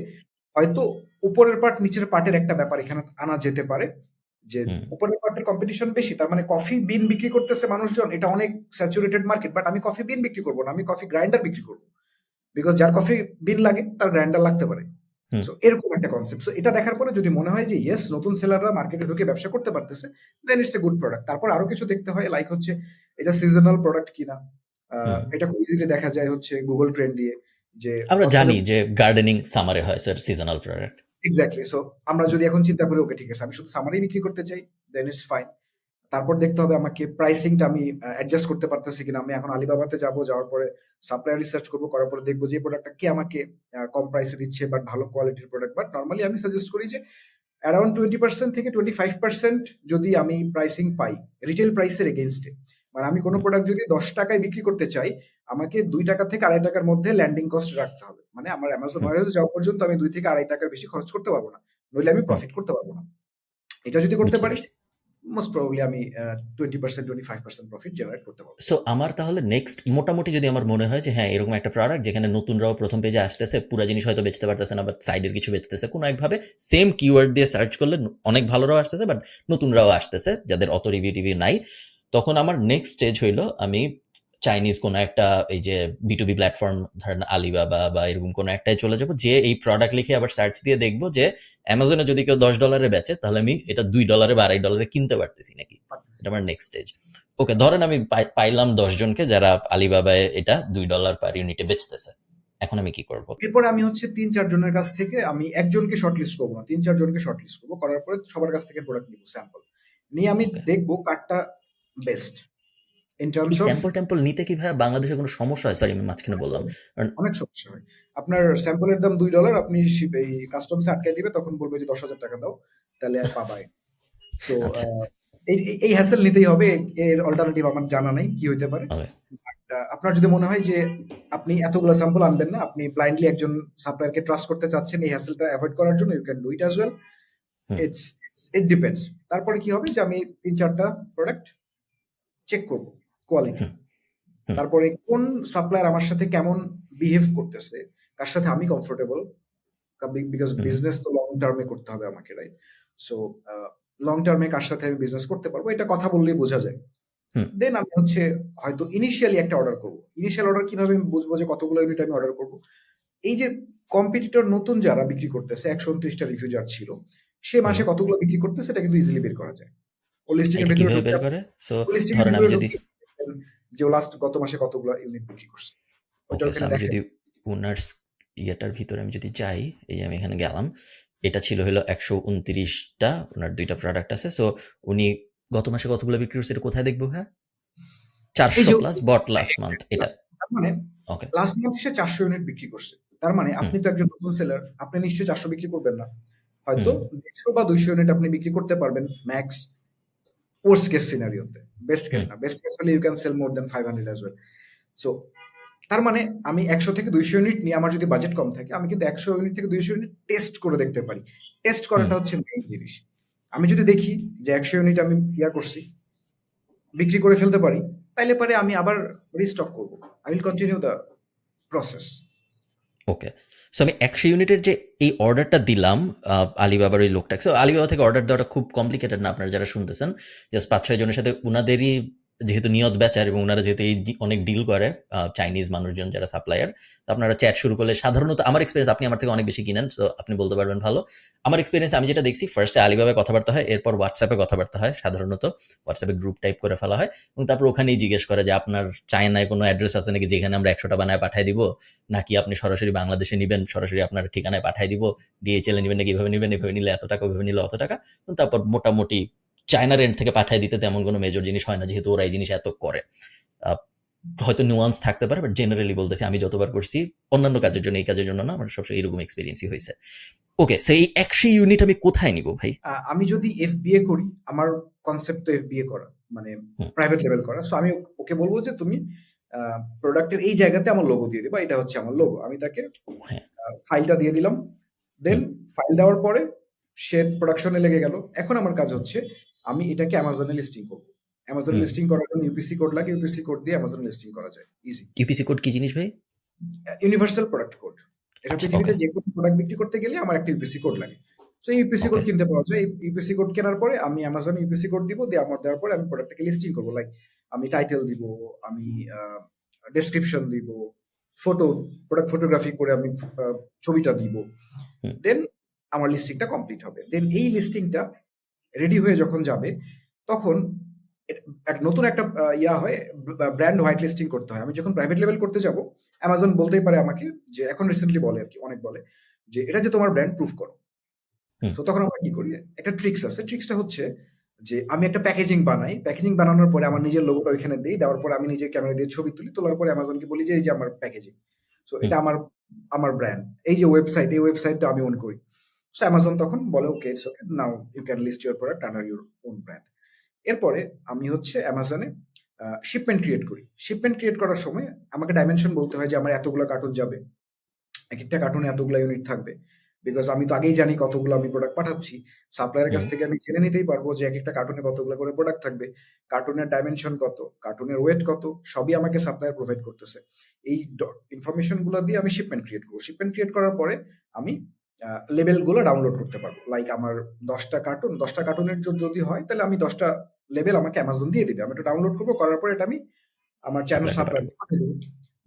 হয়তো উপরের পার্ট নিচের পার্টের একটা ব্যাপার এখানে আনা যেতে পারে। যে হুম, উপরের পার্টের কম্পিটিশন বেশি। তার মানে কফি বিন বিক্রি করতেছে মানুষজন। এটা অনেক স্যাচুরেটেড মার্কেট। বাট আমি কফি বিন বিক্রি করব না। আমি কফি গ্রাইন্ডার বিক্রি করব। বিকজ যার কফি বিন লাগে তার গ্রাইন্ডার লাগতে পারে। হুম। সো এরকম একটা কনসেপ্ট। সো এটা দেখার পরে যদি মনে হয় যে ইয়েস নতুন সেলাররা মার্কেটে ঢুকে ব্যবসা করতে পারতেছে, দেন ইটস এ গুড প্রোডাক্ট। তারপর আরো কিছু দেখতে হয় লাইক হচ্ছে এটা সিজনাল প্রোডাক্ট কিনা। হুম। এটা খুব ইজিলি দেখা যায় হচ্ছে গুগল ট্রেন্ড দিয়ে যে আমরা বছরে জানি যে গার্ডেনিং সামারে হয় sir seasonal product. Exactly. So আমরা যদি এখন চিন্তা করি ওকে ঠিক আছে আমি শুধু সামারি বিক্রি করতে চাই, দেন ইটস ফাইন। তারপর দেখতে হবে আমাকে প্রাইসিংটা আমি অ্যাডজাস্ট করতে পারতেছি কিনা। আমি এখন আলিবাবাতে যাবো, যাওয়ার পরে সাপ্লায়ার রিসার্চ করব, করার পরে দেখবো যে এই প্রোডাক্টটা কে আমাকে কম প্রাইসে দিচ্ছে বাট ভালো কোয়ালিটির প্রোডাক্ট। বাট নরমালি আমি সাজেস্ট করি যে অ্যারাউন্ড 20% থেকে 25% যদি আমি প্রাইসিং পাই রিটেল প্রাইসের এগেইনস্টে, মানে আমি কোনো প্রোডাক্ট যদি ১০ টাকায় বিক্রি করতে চাই, আমাকে ২ টাকা থেকে ৳২.৫ মধ্যে ল্যান্ডিং কস্ট রাখতে হবে। মানে আমার Amazon হুম, ওয়্যারহাউসে যাওয়া পর্যন্ত আমি ২ থেকে ৳২.৫ বেশি খরচ করতে পারব না। নইলে আমি হুম, প্রফিট করতে পারব না। এটা যদি করতে বুঝতে পারি, পারছি। মোস্ট প্রবাবলি আমি 20% 25% প্রফিট জেনারেট করতে পারব। সো আমার তাহলে নেক্সট মোটামুটি যদি আমার মনে হয় যে হ্যাঁ, এরকম একটা প্রোডাক্ট যেখানে নতুনরাও ১ম পেজে আসতেছে, পুরা জিনিস হয়তো বেচতে পারতেছে না বাট সাইডের কিছু বেচতেছে। কোনো একভাবে সেম কিওয়ার্ড দিয়ে সার্চ করলে অনেক ভালোরাও আসতেছে বাট নতুনরাও আসতেছে যাদের অত রিভিউ-টিভিউ নাই। তখন আমার নেক্সট স্টেজ হইলো আমি চাইনিজ কোনো একটা এই যে B2B প্ল্যাটফর্ম ধরেন Alibaba বা এরকম কোনো একটায় চলে যাবো। যেয়ে এই প্রোডাক্ট লিখে আবার সার্চ দিয়ে দেখবো যে Amazon এ যদি কেউ $১০ এ বেচে তাহলে আমি এটা $২ বা $২.৫ কিনতে পারতেছি নাকি? পারতেছি। এটা আমার নেক্সট স্টেজ। ওকে, ধরেন আমি পাইলাম ১০ জনকে যারা আলিবাবায় এটা $২ পার ইউনিটে বেচতেছে। এখন আমি কি করব? এরপরে আমি হচ্ছে ৩-৪ জনের কাছ থেকে আমি একজনকে শর্টলিস্ট করব না। ৩-৪ জনকে শর্টলিস্ট করব। করার পরে সবার কাছ থেকে প্রোডাক্ট নিব স্যাম্পল। নিয়ে আমি ওকে। দেখব কারটা বেস্ট ইন এই টার্মস অফ স্যাম্পল-ট্যাম্পল নিতে কি ভাইয়া বাংলাদেশে কোনো সমস্যা হয়? সরি আমি মাঝখানে অনেক বললাম। সমস্যা হয়। কারণ অনেক সমস্যা হয়। আপনার স্যাম্পলের দাম $২, আপনি এই কাস্টমসে আটকায় দিবে, তখন বলবে যে ৳১০,০০০ দাও। তাহলে পাবাই। সো আচ্ছা, এই হ্যাসেল নিতেই হবে। এর অল্টারনেটিভ আমার জানা নাই কি হইতে পারে। ওকে। বাট আপনার যদি মনে হয় যে আপনি এতগুলো স্যাম্পল আনবেন না, আপনি ব্লাইন্ডলি একজন সাপ্লায়ারকে ট্রাস্ট করতে চাচ্ছেন এই হ্যাসেলটা এভয়েড করার জন্য, you can do it as well. Hmm, it depends. তারপরে কি হবে যে আমি ৩-৪ টা প্রোডাক্ট চেক করব কোয়ালিটি। হুম, হুম, তারপরে কোন সাপ্লায়ার আমার সাথে কেমন বিহেভ করতেছে, কার সাথে আমি কমফোর্টেবল, বিকজ হুম, বিজনেস তো লং টার্মে করতে হবে আমাকে, রাইট? সো লং টার্মে কার সাথে আমি বিজনেস করতে পারবো, এটা কথা বললেই বোঝা যায়। হুম। দেন আমি হচ্ছে হয়তো ইনিশিয়ালি একটা অর্ডার করব। ইনিশিয়াল অর্ডার কিভাবে আমি বুঝবো যে কতগুলো ইউনিট আমি অর্ডার করব? এই যে কম্পিটিটর নতুন যারা বিক্রি করতেছে ১২৯ টা রিভিউ যার ছিল, সে হুম। মাসে কতগুলো বিক্রি করতেছে এটা কিন্তু ইজিলি বের করা যায়। ও লিস্টিং এর এটা ভেতরে কিভাবে ঢুকলে বের আপনি করে? সো ও লিস্টিং এর ধরেন আমি ভিতরে যদি ঢুকে দেখবেন যে ও লাস্ট গত মাসে কতগুলো ইউনিট বিক্রি করছে। ওইটা ওকে, সো ওখানে আমি দেখেন। যদি উনার ইয়েটার ভিতরে আমি যদি যাই, এই যে আমি এখানে গেলাম, এটা ছিল হলো ১২৯টা, উনার ২ টা প্রোডাক্ট আছে। সো উনি গত মাসে কতগুলো বিক্রি করছে এটা কোথায় দেখবো ভাইয়া? এই ৪০০ যে প্লাস বট লাস্ট মান্থ এটা। তার মানে ওকে। লাস্ট মান্থ সে ৪০০ ইউনিট বিক্রি করছে। তার মানে হুম, আপনি তো একজন নতুন সেলার, আপনি নিশ্চয়ই ৪০০ বিক্রি করবেন না। হয়তো হুম, ১৫০ বা ২০০ ইউনিট আপনি বিক্রি করতে পারবেন ম্যাক্স, worst case scenario তে। বেস্ট কেস হুম, না। বেস্ট কেস হলে you can sell more than 500 as well. So তার মানে আমি ১০০ থেকে ২০০ ইউনিট নিয়ে আমার যদি বাজেট কম থাকে, আমি কিন্তু ১০০ ইউনিট থেকে ২০০ ইউনিট টেস্ট করে দেখতে পারি। টেস্ট হুম। করাটা হচ্ছে মেইন জিনিস। আমি যদি দেখি যে ১০০ ইউনিট আমি করছি, বিক্রি করে ফেলতে পারি, তাইলে পরে আমি আবার রিস্টক করব। I will continue the process. Okay. So আমি ১০০ ইউনিটের যে এই অর্ডারটা দিলাম আলিবাবার ওই লোকটাকে। সো আলিবাবা থেকে অর্ডার দেওয়াটা খুব কমপ্লিকেটেড না, আপনারা যারা শুনতেছেন। জাস্ট ৫-৬ জনের সাথে উনাদেরই যেহেতু নিয়ত বেচার এবং উনারা যেহেতু এই অনেক ডিল করে চাইনিজ মানুষজন যারা সাপ্লায়ার। তো আপনারা চ্যাট শুরু করলে সাধারণত আমার এক্সপেরিয়েন্স, আপনি আমার থেকে অনেক বেশি কিনেন, সো আপনি বলতে পারবেন ভালো। আমার এক্সপেরিয়েন্স আমি যেটা দেখছি, ফার্স্টে আলিবাবায় কথাবার্তা হয়, এরপর WhatsApp এ কথাবার্তা হয় সাধারণত। WhatsApp এ গ্রুপ টাইপ করে ফেলা হয় এবং তারপর ওখানেই জিজ্ঞেস করে যে আপনার চায়নায় কোনো অ্যাড্রেস আছে নাকি যেখানে আমরা ১০০টা বানায় পাঠায় দিব? নাকি আপনি সরাসরি বাংলাদেশে নিবেন, সরাসরি আপনার ঠিকানায় পাঠায় দিব, DHL এ নিবেন নাকি এভাবে নিবেন, এভাবে নিলে এত টাকা, ওইভাবে নিলে অত টাকা। তারপর মোটামুটি চায়নার এন্ড থেকে পাঠায় দিতে তেমন কোনো মেজর জিনিস হয় না, যেহেতু ওরা এই জিনিস এত করে। আ হয়তো নুয়ান্স থাকতে পারে, বাট জেনারেলি বলতেছি আমি যতবার করছি অন্যান্য কাজের জন্য, এই কাজের জন্য না, আমার সবসময় এরকম এক্সপেরিয়েন্সই হয়েছে। ওকে, সো এই ১০০ ইউনিট আমি কোথায় নিব ভাই? আমি যদি FBA করি, আমার কনসেপ্ট তো FBA করা। মানে হুম, প্রাইভেট লেভেল করা। সো আমি ওকে বলব যে তুমি আ প্রোডাক্টের এই জায়গাতে আমার লোগো দিয়ে দিবা। এটা হচ্ছে আমার লোগো। আমি তাকে হ্যাঁ, ফাইলটা দিয়ে দিলাম। দেন হুম, ফাইল দেওয়ার পরে সে প্রোডাকশনে লেগে গেল। এখন আমার কাজ হচ্ছে আমি এটাকে Amazon এ লিস্টিং করব। Amazon এ হুম। লিস্টিং করার জন্য ইউপিসি কোড লাগে। ইউপিসি কোড দিয়ে Amazon এ লিস্টিং করা যায়। ইজি। ইউপিসি কোড কি জিনিস ভাই? Universal product code. এটা আচ্ছা, ওকে, পৃথিবীতে যেকোনো প্রোডাক্ট বিক্রি করতে গেলে আমার একটা ইউপিসি কোড লাগে। সো ইউপিসি কোড ওকে, কিনতে পাওয়া যায়। ইউপিসি কোড কেনার পরে আমি Amazon এ ইউপিসি কোড দিব। দিয়ে আমার দেওয়ার পরে আমি প্রোডাক্টটাকে লিস্টিং করব। লাইক আমি টাইটেল দিব, আমি আ ডেসক্রিপশন দিব, ফটো প্রোডাক্ট ফটোগ্রাফি করে আমি আ ছবিটা দিব। হুম, দেন আমার লিস্টিংটা কমপ্লিট হবে। দেন এই লিস্টিংটা রেডি হয়ে যখন যাবে, তখন এট এক নতুন একটা হয়, ব্র্যান্ড হোয়াইট লিস্টিং করতে হয়। আমি যখন প্রাইভেট লেভেল করতে যাব, Amazon বলতেই পারে আমাকে যে এখন রিসেন্টলি বলে আরকি, অনেক বলে যে, "এটা যে তোমার ব্র্যান্ড প্রুফ করো।" হুম, সো তখন আমরা কি করি? একটা ট্রিকস আছে। ট্রিকসটা হচ্ছে যে আমি একটা প্যাকেজিং বানাই। প্যাকেজিং বানানোর পরে আমার নিজের লোগোটা ওইখানে দেই। দেওয়ার পরে আমি নিজে ক্যামেরা দিয়ে ছবি তুলি। তোলার পরে Amazonকে বলি যে, "এই যে আমার প্যাকেজিং।" সো হুম, এটা আমার আমার ব্র্যান্ড। এই যে ওয়েবসাইট, এই ওয়েবসাইটটা আমি ওন করি। সো Amazon তখন বলে, "okay, it's okay. Now you can list your product under your own brand." এরপরে আমি হচ্ছে Amazon এ শিপমেন্ট ক্রিয়েট করি। শিপমেন্ট ক্রিয়েট করার সময় আমাকে ডাইমেনশন বলতে হয় যে আমার এতগুলা কার্টুন যাবে। একেকটা কার্টুনে এতগুলা ইউনিট থাকবে। বিকজ আমি তো আগেই জানি কতগুলো আমি প্রোডাক্ট পাঠাচ্ছি। সাপ্লায়ারের কাছ হুম, থেকে আমি জেনে নিতেই পারবো যে একেকটা কার্টুনে কতগুলো করে প্রোডাক্ট থাকবে। কার্টুনের ডাইমেনশন কত, কার্টুনের ওয়েট কত, সবই আমাকে সাপ্লায়ার প্রোভাইড করতেছে। এই ইনফরমেশন গুলা দিয়ে আমি শিপমেন্ট ক্রিয়েট করব। শিপমেন্ট ক্রিয়েট করার পরে আমি লেবেল গুলো ডাউনলোড করতে পারবো। লাইক আমার ১০ টা কার্টুনের যদি হয় তাহলে আমি ১০ টা লেবেল আমাকে Amazon দিয়ে দিবে। আমি এটা ডাউনলোড করব। করার পরে এটা আমি আমার চ্যানেল সাপ্লায়ারকে পাঠাবো। সাপ্লায়ারকে পাঠিয়ে দেব।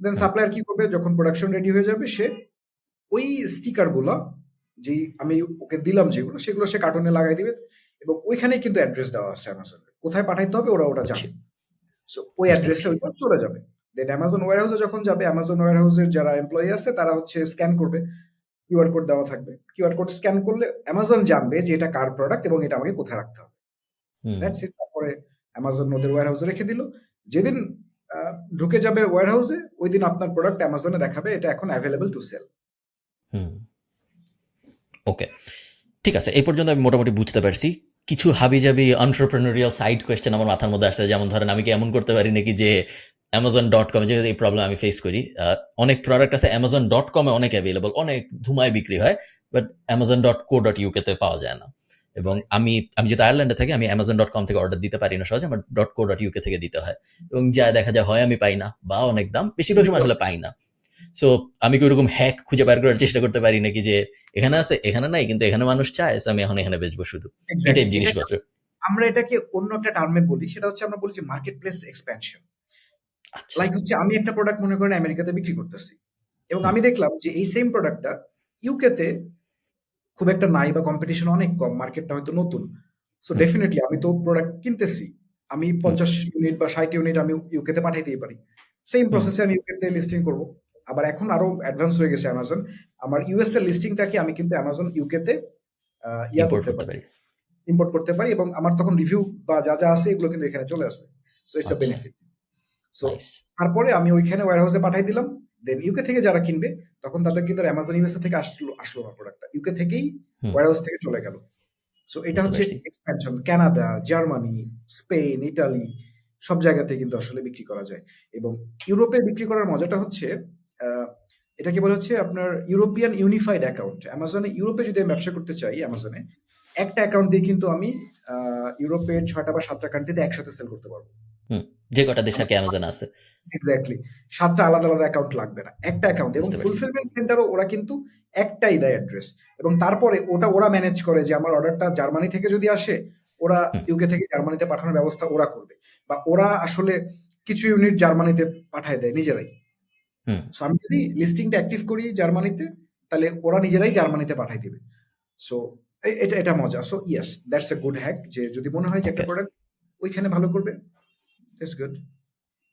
দেন হুম, সাপ্লায়ার কি করবে, যখন প্রোডাকশন রেডি হয়ে যাবে সে ওই স্টিকার গুলা, যেই আমি ওকে দিলাম যেগুলো, সেগুলো সে কার্টুনে লাগাই দিবে এবং ওইখানেই কিন্তু অ্যাড্রেস দেওয়া আছে Amazon এর। কোথায় পাঠাইতে হবে ওরা ওটা বুঝছি, জানে। সো ওই বুঝতে অ্যাড্রেসে পারছি। ওইটা চলে যাবে। দেন Amazon ওয়্যারহাউসে যখন যাবে, Amazon ওয়্যারহাউসের যারা এমপ্লয়ি আছে তারা হচ্ছে স্ক্যান করবে। কিউআর কোড দেওয়া থাকবে। কিউআর কোড স্ক্যান করলে Amazon জানবে যে এটা কার প্রোডাক্ট এবং এটা আমাকে কোথায় রাখতে হবে। হুম, দ্যাটস ইট। তারপরে Amazon ওদের ওয়্যারহাউসে রেখে দিল। যেদিন আ ঢুকে যাবে ওয়্যারহাউসে, ঐদিন আপনার প্রোডাক্ট Amazon এ দেখাবে এটা এখন এভেইলেবল টু সেল। হুম, ওকে। ঠিক আছে। এই পর্যন্ত আমি মোটামুটি বুঝতে পারছি। কিছু হাবিজাবি entrepreneurial সাইড কোয়েশ্চেন আমার মাথার মধ্যে আসছে। যেমন ধরেন আমি কি এমন করতে পারি নাকি যে Amazon.com, যেহেতু এই প্রবলেম আমি ফেস করি। অনেক প্রোডাক্ট আছে Amazon.com এ অনেক এভেইলেবল, অনেক ধুমায় বিক্রি হয়। বাট Amazon.co.uk তে পাওয়া যায় না। এবং রাইট। আমি যেহেতু আয়ারল্যান্ডে থাকি, আমি Amazon.com থেকে অর্ডার দিতে পারি না সহজে। আমার .co.uk থেকে দিতে হয়। এবং যা দেখা যায় হয় আমি পাই না বা অনেক দাম। বেশিরভাগ সময় আসলে পাই না। সো আমি কি ওরকম হ্যাক খুঁজে বের করার চেষ্টা করতে পারি নাকি যে এখানে আছে, এখানে নাই, কিন্তু এখানে মানুষ চায়, so আমি এখন এখানে বেচবো শুধু এই টাইপ এক্সাক্টলি এটাকে জিনিসপত্র? আমরা এটাকে অন্য একটা টার্মে বলি, সেটা হচ্ছে আমরা বলি যে মার্কেট প্লেস এক্সপ্যানশন। আচ্ছা। লাইক হচ্ছে আমি একটা প্রোডাক্ট মনে করেন আমেরিকাতে বিক্রি করতেছি, এবং হুম, আমি দেখলাম যে এই সেম প্রোডাক্টটা ইউকেতে খুব একটা নাই বা কম্পিটিশন অনেক কম, মার্কেটটা হয়তো নতুন। সো হুম, ডেফিনিটলি আমি তো প্রোডাক্ট কিনতেছি, আমি হুম, 50 ইউনিট বা 60 ইউনিট আমি ইউকেতে পাঠাইতেই পারি। সেম হুম, প্রসেসে আমি ইউকেতে লিস্টিং করব। আবার এখন আরো অ্যাডভান্স হয়ে গেছে অ্যামাজন। আমার ইউএস এর লিস্টিংটাকে আমি কিন্তু অ্যামাজন ইউকেতে ইয়া ইম্পোর্ট করতে করতে পারি, পারি। ইম্পোর্ট করতে পারি, এবং আমার তখন রিভিউ বা যা যা আছে এগুলো কিন্তু এখানে চলে আসবে। সো ইটস আ আচ্ছা, বেনিফিট। So nice. তারপরে আমি ওইখানে ওয়্যারহাউসে পাঠাই দিলাম। দেন ইউকে থেকে যারা কিনবে তখন তাদের কিন্তু অ্যামাজন ইউএসএ থেকে আসলো না প্রোডাক্টটা। ইউকে থেকেই হুম, ওয়্যারহাউস থেকে চলে গেল। সো এটা বুঝতে হচ্ছে পারছি। Expansion. Canada, Germany, Spain, Italy সব জায়গাতেই কিন্তু আসলে বিক্রি করা যায়। এবং ইউরোপে বিক্রি করার মজাটা হচ্ছে আ এটাকে বলা হচ্ছে আপনার ইউরোপিয়ান ইউনিফাইড অ্যাকাউন্ট। অ্যামাজনে ইউরোপে যদি আমি ব্যবসা করতে চাই অ্যামাজনে, একটা অ্যাকাউন্ট দিয়ে কিন্তু আমি আ ইউরোপের ৬ টা বা ৭ টা কান্ট্রিতে একসাথে সেল করতে পারব। হুম, যে কটা দেশ আর আমার কি অ্যামাজন আছে। এক্সাক্টলি। ৭ টা আলাদা, আলাদা অ্যাকাউন্ট লাগবে না। একটা অ্যাকাউন্ট, এবং বুঝতে পারছি। ফুলফিলমেন্ট সেন্টারও ওরা কিন্তু একটাই দেয় অ্যাড্রেস। এবং তারপরে ওটা ওরা ম্যানেজ করে যে আমার অর্ডারটা জার্মানি থেকে যদি আসে, ওরা হুম, ইউকে থেকে জার্মানিতে পাঠানোর ব্যবস্থা ওরা করবে। বা ওরা আসলে কিছু ইউনিট জার্মানিতে পাঠায় দেয় নিজেরাই। হুম, সো আমি যদি লিস্টিংটা অ্যাক্টিভ করি জার্মানিতে, তাহলে ওরা নিজেরাই জার্মানিতে পাঠায় দিবে। সো এটা মজা। So yes, that's a good hack, যে যদি মনে হয় যে একটা ওকে। প্রোডাক্ট ওইখানে ভালো করবে, দ্যাটস গুড।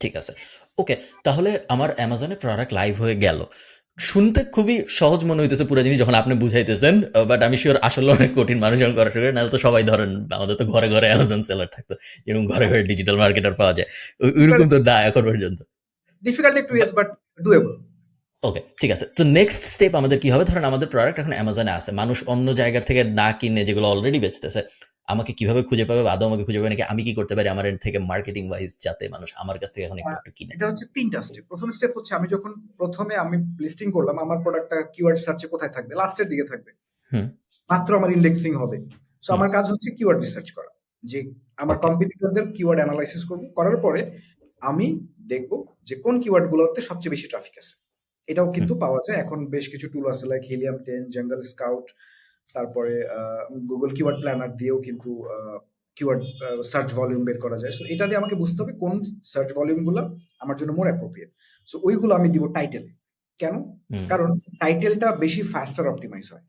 ঠিক আছে। ওকে, তাহলে আমার অ্যামাজনে প্রোডাক্ট লাইভ হয়ে গেল। শুনতে খুবই সহজ মনে হইতেছে পুরা জিনিস যখন আপনি বুঝাইতেছেন। বাট আমি সিউর আসলে অনেক কঠিন, মানুষ যখন করা শুরু করে, নাহলে তো সবাই ধরেন আমাদের তো ঘরে, ঘরে অ্যামাজন সেলার থাকতো। যেরকম ঘরে, ঘরে ডিজিটাল মার্কেটার পাওয়া যায়। ওইরকম তো না এখন পর্যন্ত। ডিফিকাল্ট একটু, বা ইয়েস, বাট ডুয়েবল। ওকে, ঠিক আছে। তো নেক্সট স্টেপ আমাদের কি হবে? ধরেন আমাদের প্রোডাক্ট এখন অ্যামাজনে আছে। মানুষ অন্য জায়গা থেকে না কিনে যেগুলো অলরেডি বেচতেছে, আমাকে কিভাবে খুঁজে পাবে বা আদৌ আমাকে খুঁজে পাবে নাকি? আমি কি করতে পারি আমার এন্ড থেকে মার্কেটিং ওয়াইজ যাতে মানুষ আমার কাছ থেকে এখন একটু, একটু কিনে? এটা হচ্ছে ৩ টা স্টেপ। ১ম স্টেপ হচ্ছে আমি যখন ১ম এ আমি লিস্টিং করলাম, আমার প্রোডাক্টটা কিওয়ার্ড সার্চ এ কোথায় থাকবে? লাস্টের দিকে থাকবে। হুম, মাত্র আমার ইনডেক্সিং হবে। সো হুম, আমার কাজ হচ্ছে কিওয়ার্ড রিসার্চ করা। যে আমার ওকে, কম্পিটিটরদের কিওয়ার্ড এনালাইসিস করব। করার পরে আমি দেখব যে কোন কিওয়ার্ড গুলোতে সবচেয়ে বেশি ট্রাফিক আছে। এটাও হুম, কিন্তু পাওয়া যায়। এখন বেশ কিছু টুল আছে লাইক Helium 10, Jungle Scout, তারপরে Google কিওয়ার্ড প্ল্যানার দিয়েও কিন্তু কিওয়ার্ড সার্চ ভলিউম বের করা যায়। সো এটা দিয়ে আমাকে বুঝতে হবে কোন সার্চ ভলিউম গুলা আমার জন্য মোর অ্যাপ্রোপ্রিয়েট। সো ওইগুলো আমি দিব টাইটেলে। কেন? হুম, কারণ টাইটেলটা বেশি ফাস্টার অপটিমাইজ হয়।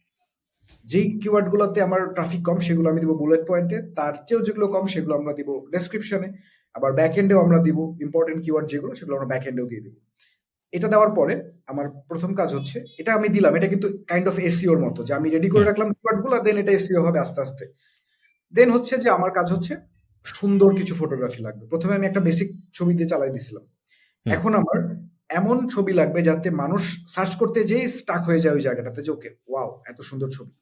যেই কিওয়ার্ড গুলোতে আমার ট্রাফিক কম সেগুলো আমি দিব বুলেট পয়েন্টে। তার চেয়েও যেগুলো কম সেগুলো আমরা দিব ডেসক্রিপশনে। আবার ব্যাক এন্ডেও আমরা দিব ইম্পোর্টেন্ট কিওয়ার্ড যেগুলো সেগুলো আমরা ব্যাক এন্ডেও দিয়ে দিব। এটা দেওয়ার পরে আমার ১ম কাজ হচ্ছে, এটা আমি দিলাম। এটা কিন্তু কাইন্ড অফ এসইও এর মতো যে আমি রেডি করে হুম, রাখলাম কিওয়ার্ড গুলো, দেন এটা এসইও হবে আস্তে, আস্তে। দেন হচ্ছে যে আমার কাজ হচ্ছে সুন্দর কিছু ফটোগ্রাফি লাগবে। ১ম এ আমি একটা বেসিক ছবি দিয়ে চালাই দিছিলাম। হুম, এখন আমার এমন ছবি লাগবে যাতে মানুষ সার্চ করতে যেয়েই স্টাক হয়ে যায় ওই জায়গাটাতে যে ওকে, ওয়াও! এত সুন্দর ছবি।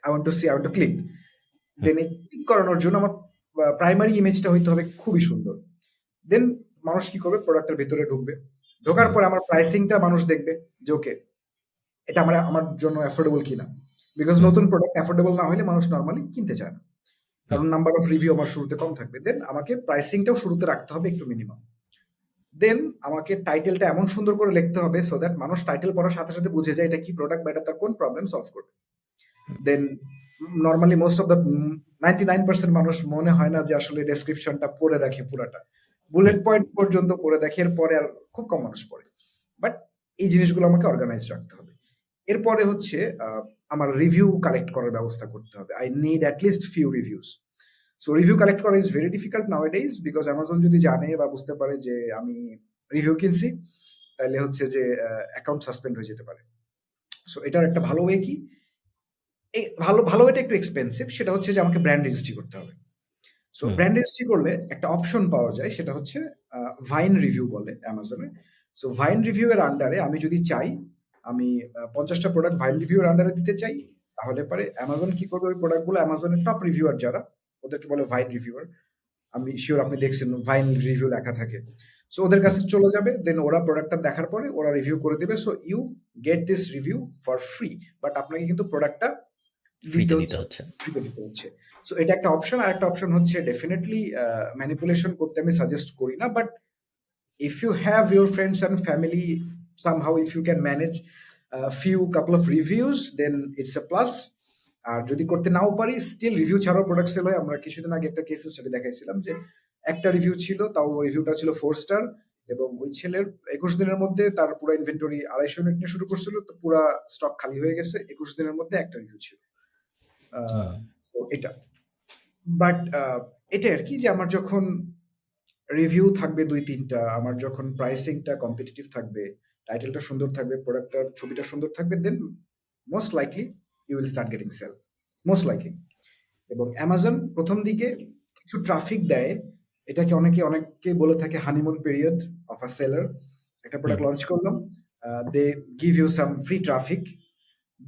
I want to see, I want to click. হুম, দেন এই ক্লিক করানোর জন্য আমার প্রাইমারি ইমেজটা হইতে হবে খুবই সুন্দর। দেন মানুষ কি করবে? প্রোডাক্টের ভেতরে ঢুকবে। ঢোকার হুম, পরে আমার প্রাইসিংটা মানুষ দেখবে যে ওকে, এটা আমার আমার জন্য অ্যাফোর্ডেবল কিনা। বিকজ হুম, নতুন প্রোডাক্ট অ্যাফোর্ডেবল না হইলে মানুষ নরমালি কিনতে চায় না। হুম, কারণ নাম্বার অফ রিভিউ আমার শুরুতে কম থাকবে। দেন আমাকে প্রাইসিংটাও শুরুতে রাখতে হবে একটু মিনিমাম। দেন আমাকে টাইটেলটা এমন সুন্দর করে লিখতে হবে সো দ্যাট মানুষ টাইটেল পড়ার সাথে, সাথে বুঝে যায় এটা কি প্রোডাক্ট বা এটা তার কোন প্রবলেম সলভ করবে। দেন নরমালি মোস্ট অফ দ্য 99% মানুষ মনে হয় না যে আসলে ডেসক্রিপশনটা পড়ে দেখে পুরাটা। হুম, বুলেট পয়েন্ট পর্যন্ত পড়ে দেখে, এরপরে আর খুব কম মানুষ পড়ে। বাট এই জিনিসগুলো আমাকে অর্গানাইজড রাখতে হবে। এরপরে হচ্ছে আ আমার রিভিউ কালেক্ট করার ব্যবস্থা করতে হবে। I need at least few reviews. So review collect করা is very difficult nowadays because Amazon যদি জানে বা বুঝতে পারে যে আমি রিভিউ কিনছি, তাইলে হচ্ছে যে অ্যাকাউন্ট সাসপেন্ড হয়ে যেতে পারে। সো এটার একটা ভালো ওয়ে কি? ভালো ওয়েটা একটু এক্সপেনসিভ। সেটা হচ্ছে যে আমাকে ব্র্যান্ড রেজিস্ট্রি করতে হবে। সো হুম, ব্র্যান্ড রেজিস্ট্রি করলে একটা অপশন পাওয়া যায়, সেটা হচ্ছে আ ভাইন রিভিউ বলে অ্যামাজনে। সো ভাইন রিভিউ এর আন্ডারে আমি যদি চাই, আমি ৫০ টা প্রোডাক্ট ভাইন রিভিউ এর আন্ডারে দিতে চাই, তাহলে পরে অ্যামাজন কি করবে? ওই প্রোডাক্ট গুলো অ্যামাজনের টপ রিভিউয়ার যারা, ওদেরকে বলে ভাইন রিভিউয়ার। আমি সিউর আপনি দেখছেন ভাইন রিভিউ লেখা থাকে। সো ওদের হুম, কাছে চলে যাবে। দেন ওরা প্রোডাক্টটা দেখার পরে ওরা রিভিউ করে দিবে। So you get this review for free. But আপনাকে কিন্তু প্রোডাক্টটা দিতে ফ্রিতে দিতে হচ্ছে, হচ্ছে। ফ্রিতে দিতে হচ্ছে। সো এটা একটা অপশন। আরেকটা অপশন হচ্ছে ডেফিনিটলি ম্যানিপুলেশন করতে আমি সাজেস্ট করি না। But if you have your friends and family somehow if you can manage a few couple of reviews, then it's a plus. আর যদি করতে নাও পারি, স্টিল রিভিউ ছাড়াও প্রোডাক্ট সেল হয়। আমরা কিছুদিন আগে একটা কেস স্টাডি দেখাইছিলাম যে একটা রিভিউ ছিল, তাও রিভিউটা ছিল 4 স্টার, এবং ওই ছেলের 21 দিনের মধ্যে তার পুরো ইনভেন্টরি 250 ইউনিট নিয়ে শুরু করছিল, তো পুরো স্টক খালি হয়ে গেছে 21 দিনের মধ্যে, একটা রিভিউ ছিল। তো এটা বাট এটা আর কি, যে আমার যখন রিভিউ থাকবে 2-3টা, আমার যখন প্রাইসিংটা কম্পিটিটিভ থাকবে, টাইটেলটা সুন্দর থাকবে, প্রোডাক্টটার ছবিটা সুন্দর থাকবে, then most likely you will start getting sale, most likely. এবং অ্যামাজন প্রথম দিকে কিছু ট্রাফিক দেয়, এটাকে অনেকে বলে থাকে honeymoon period of a seller. একটা প্রোডাক্ট লঞ্চ করলাম, they give you some free traffic,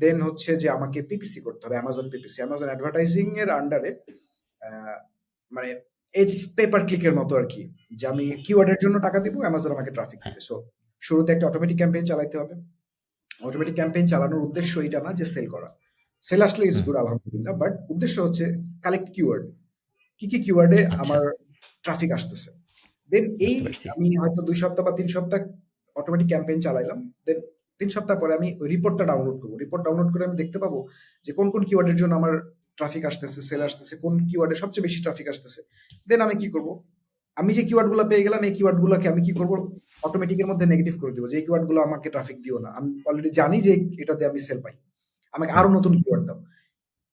then হচ্ছে যে আমাকে পিপিসি করতে হবে, অ্যামাজন পিপিসি, অ্যামাজন অ্যাডভার্টাইজিং এর আন্ডারে, মানে ইটস পেপার ক্লিকের মতো আর কি, যে আমি কিওয়ার্ডের জন্য টাকা দিব, অ্যামাজন আমাকে ট্রাফিক দিবে। সো শুরুতে একটা অটোমেটিক ক্যাম্পেইন চালাইতে হবে। অটোমেটিক ক্যাম্পেইন চালানোর উদ্দেশ্য এটা না যে সেল করা, সেল আসলে ইজ গুড আলহামদুলিল্লাহ, বাট উদ্দেশ্য হচ্ছে কালেক্ট কিওয়ার্ড, কি কি কিওয়ার্ডে আমার ট্রাফিক আসতেছে। দেন এই আমি হয়তো 2 সপ্তাহ বা 3 সপ্তাহ অটোমেটিক ক্যাম্পেইন চালাইলাম, দেন 3 সপ্তাহ পরে আমি ওই রিপোর্টটা ডাউনলোড করবো। রিপোর্ট ডাউনলোড করে আমি দেখতে পাবো যে কোন কোন কিওয়ার্ডের জন্য আমার ট্রাফিক আসতেছে, সেল আসতেছে, কোন কিওয়ার্ডে সবচেয়ে বেশি ট্রাফিক আসতেছে। দেন আমি কি করব, আমি যে কিওয়ার্ডগুলো পেয়ে গেলাম, এই কিওয়ার্ডগুলোকে আমি কি করব, অটোমেটিকের মধ্যে নেগেটিভ করে দিব, যে এই কিওয়ার্ডগুলো আমাকে ট্রাফিক দিও না, আমি অলরেডি জানি যে এটাতে আমি সেল পাই, আমাকে আরো নতুন কিওয়ার্ড দাও।